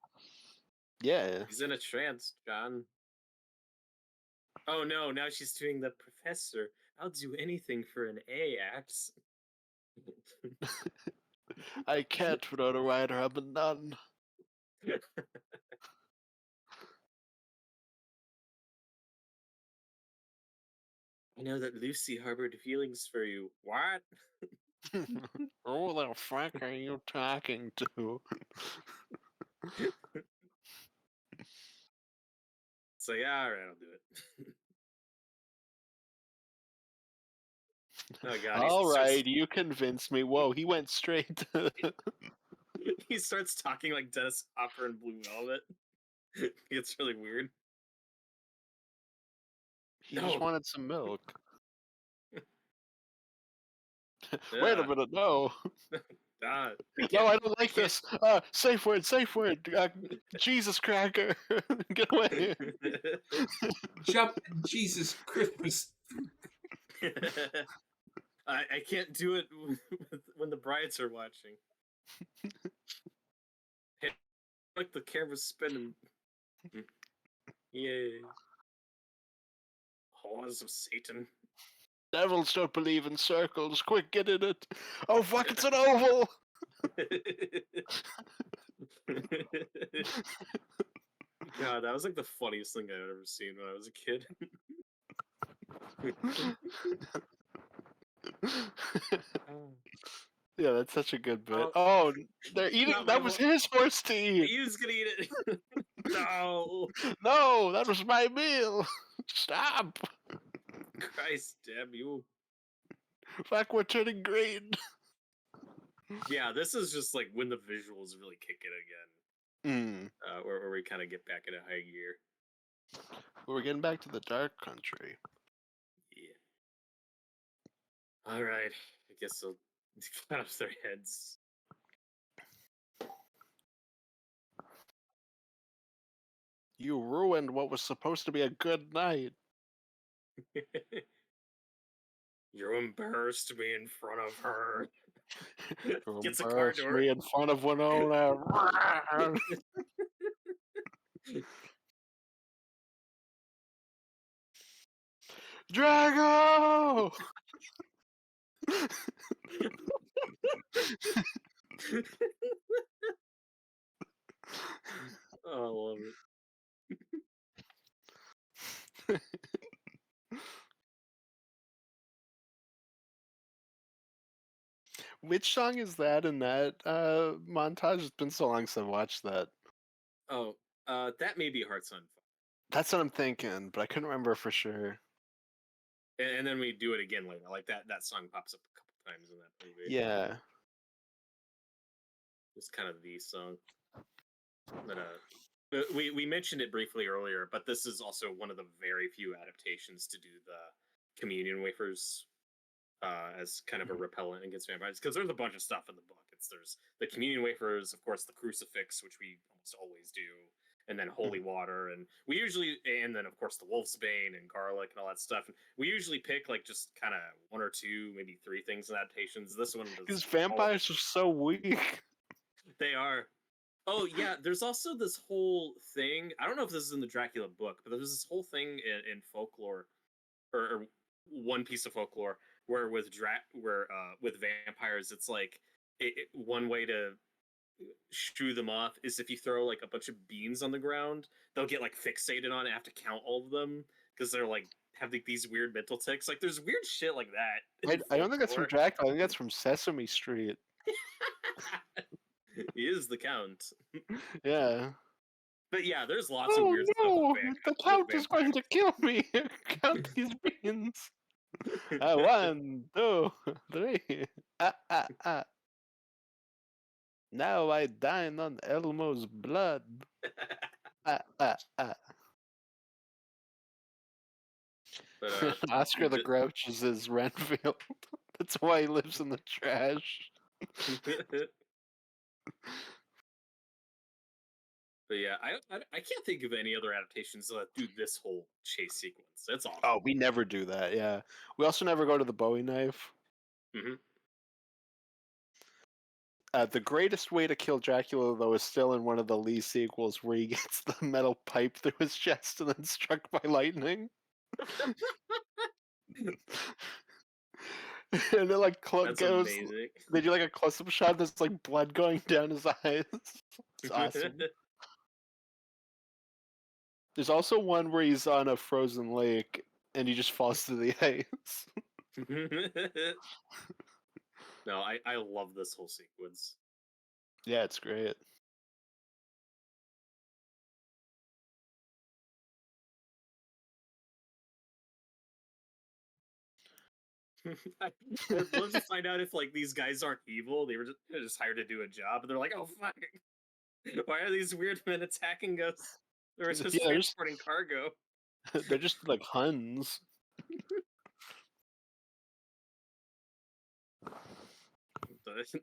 Yeah. He's in a trance, John. Oh no, now she's doing the professor. I'll do anything for an A, Axe. I can't without a rider. I'm a nun. I know that Lucy harbored feelings for you. What? Who the fuck are you talking to? It's like, all right, I'll do it. Oh god, All right, you convinced me. Whoa, he went straight to. he starts talking like Dennis Hopper in Blue Velvet. It's really weird. He just No. wanted some milk. Wait a minute, no. I No, can't. I don't like this. Safe word, safe word. Jesus cracker. Get away. Jump, Jesus Christmas. I can't do it when the brides are watching. Hey, like the camera's spinning. Yay. Horrors of Satan. Devils don't believe in circles. Quick, get in it. Oh, fuck, it's an oval. God, that was like the funniest thing I've ever seen when I was a kid. Yeah, that's such a good bit. Oh, Oh, they're eating. not my That was his horse to eat. He was gonna eat it. No. No, that was my meal. Stop. Christ damn you. Fuck, we're turning green. Yeah, this is just like when the visuals really kick it again. Where we kind of get back into high gear. We're getting back to the dark country. Yeah. All right. I guess they'll cut off their heads. You ruined what was supposed to be a good night. You embarrassed me in front of her. You Gets a car embarrassed door. me in front of Winona. Drago! Oh, I love it. Which song is that in that montage? It's been so long since I watched that. Oh, that may be Hearts on Fire. That's what I'm thinking, but I couldn't remember for sure. And then we do it again later. Like that song pops up a couple times in that movie. Yeah. It's kind of the song. But we mentioned it briefly earlier, but this is also one of the very few adaptations to do the communion wafers as kind of a repellent against vampires, because there's a bunch of stuff in the book. There's the communion wafers, of course, the crucifix, which we almost always do, and then holy water, and then of course the wolf's bane and garlic and all that stuff. And we usually pick like just kind of one or two, maybe three things in adaptations. This one Because vampires are so weak. They are. Oh yeah, there's also this whole thing. I don't know if this is in the Dracula book, but there's this whole thing in folklore, or one piece of folklore where with with vampires, it's like one way to shoo them off is if you throw like a bunch of beans on the ground, they'll get like fixated on it, have to count all of them because they're like have these weird mental tics. Like there's weird shit like that. I don't think that's from Dracula. I think that's from Sesame Street. He is the Count. Yeah. But yeah, there's lots of Oh weird stuff no! with The with Count is going to kill me! Count these beans! vampires. 1, 2, 3. Ah. Now I dine on Elmo's blood. Ah. But Oscar the Grouch is his Renfield. That's why he lives in the trash. But yeah, I can't think of any other adaptations that do this whole chase sequence. That's awesome. Oh, we never do that, yeah. We also never go to the Bowie knife. Hmm. The greatest way to kill Dracula, though, is still in one of the Lee sequels where he gets the metal pipe through his chest and then struck by lightning. And it like That's goes. amazing. They do like a close-up shot. There's like blood going down his eyes. It's awesome. There's also one where he's on a frozen lake and he just falls to the ice. No, I love this whole sequence. Yeah, it's great. I'd love to find out if like these guys aren't evil. They're just hired to do a job, and they're like, "Oh fuck, why are these weird men attacking us? They're just Yeah, transporting cargo." they're just like Huns.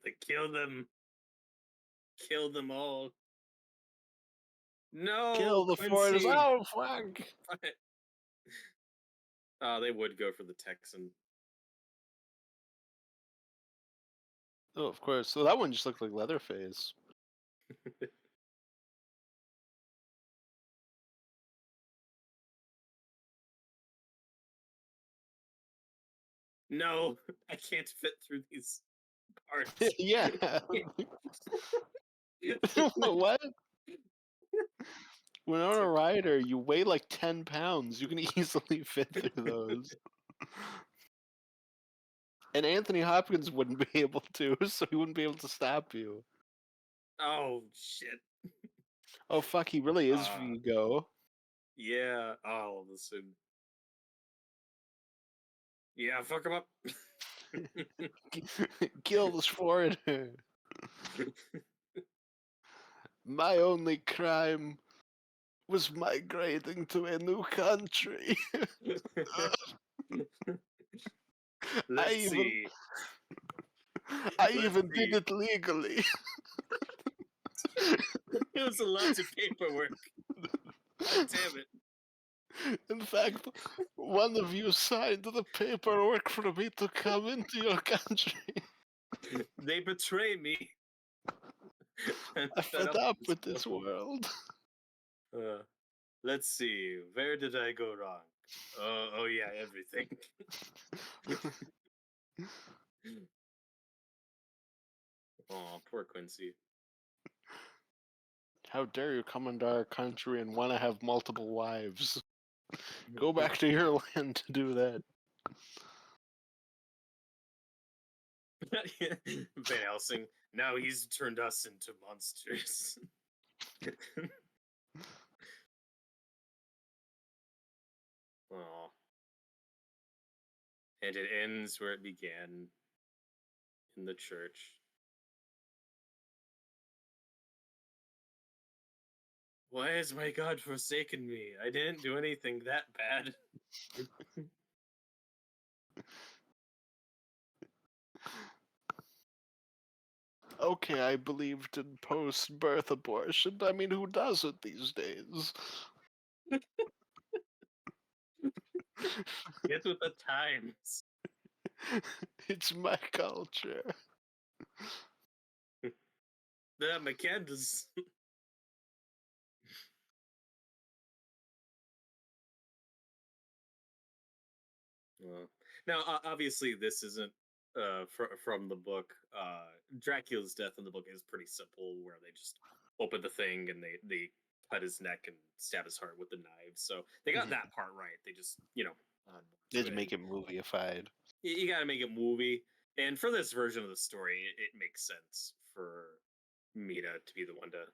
They kill them all. No, Kill the foreigners. Quincy. Oh, fuck. They would go for the Texan. Oh, of course. So that one just looked like Leatherface. No, I can't fit through these parts. Yeah. What? When on a rider, you weigh like 10 pounds. You can easily fit through those. And Anthony Hopkins wouldn't be able to, so he wouldn't be able to stop you. Oh shit. Oh, fuck, he really is Vigo. Yeah. Oh, listen. Yeah, fuck him up. Kill this foreigner. My only crime was migrating to a new country. Let's see. I even did it legally. It was a lot of paperwork. God damn it. In fact, one of you signed the paperwork for me to come into your country. They betray me. I'm fed up with this world. Let's see. Where did I go wrong? Oh yeah, everything. Oh, poor Quincy. How dare you come into our country and want to have multiple wives? Go back to your land to do that. Van Helsing. Now he's turned us into monsters. Oh. And it ends where it began, in the church. Why has my God forsaken me? I didn't do anything that bad. Okay, I believed in post-birth abortion. I mean, who doesn't these days? Get with the times. It's my culture. The McKendas. Now, obviously, this isn't from the book. Dracula's death in the book is pretty simple, where they just open the thing and they cut his neck and stab his heart with the knives. So they got that part right. They just on They had to to it. make it moviefied. You got to make it movie, and for this version of the story, it makes sense for Mina to be the one to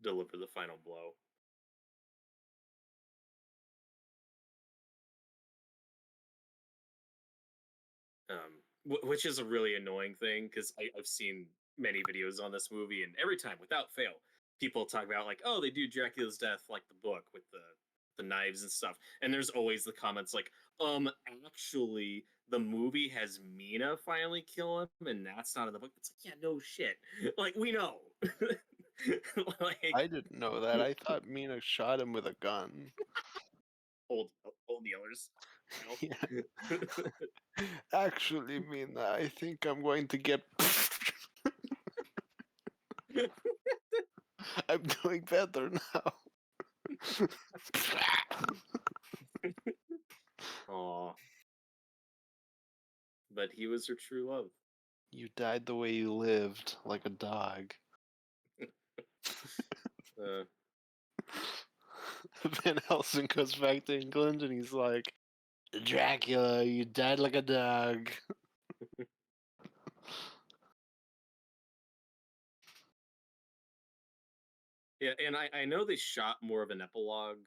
deliver the final blow. Which is a really annoying thing because I've seen many videos on this movie, and every time, without fail, people talk about like, oh, they do Dracula's death like the book with the knives and stuff, and there's always the comments like, actually, the movie has Mina finally kill him, and that's not in the book. It's like, yeah, no shit, like we know. Like I didn't know that. I thought Mina shot him with a gun. old yellers. Yeah. Actually, Mina, I think I'm going to get. I'm doing better now. Aw. But he was her true love. You died the way you lived, like a dog. Uh, Van Helsing goes back to England and he's like, Dracula, you died like a dog. yeah, and I know they shot more of an epilogue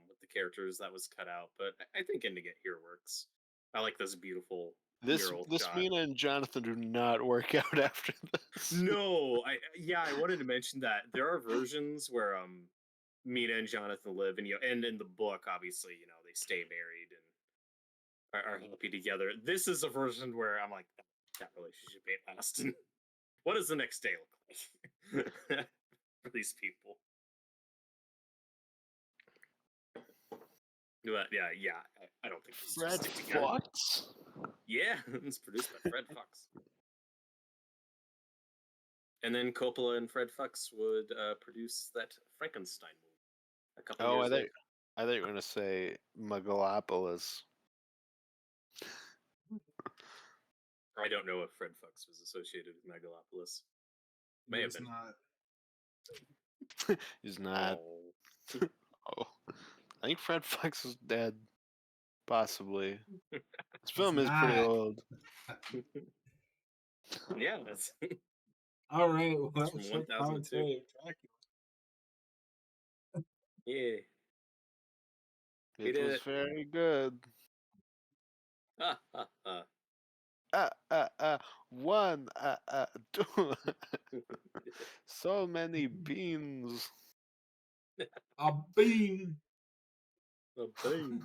with the characters that was cut out, but I think Ending It here works. I like this beautiful mural This shot. Mina and Jonathan do not work out after this. No, I wanted to mention that there are versions where Mina and Jonathan live, and and in the book, obviously, they stay married and are happy together. This is a version where I'm like, that relationship ain't lasting. What does the next day look like for these people? But yeah, I don't think these two Fred stick together. Fox? Yeah, it's produced by Fred Fox. And then Coppola and Fred Fox would produce that Frankenstein movie a couple years later. I thought you were going to say Megalopolis. I don't know if Fred Fox was associated with Megalopolis. May have It's been. not. He's not. Oh. Oh. I think Fred Fox is dead. Possibly. This film It's is pretty not. old. Yeah, that's All right. Well, It's that from was your 1002. commentary of Dracula. yeah. We It did was it. very good. Ha, ha, ha. One, two. So many beans. A bean. A bean.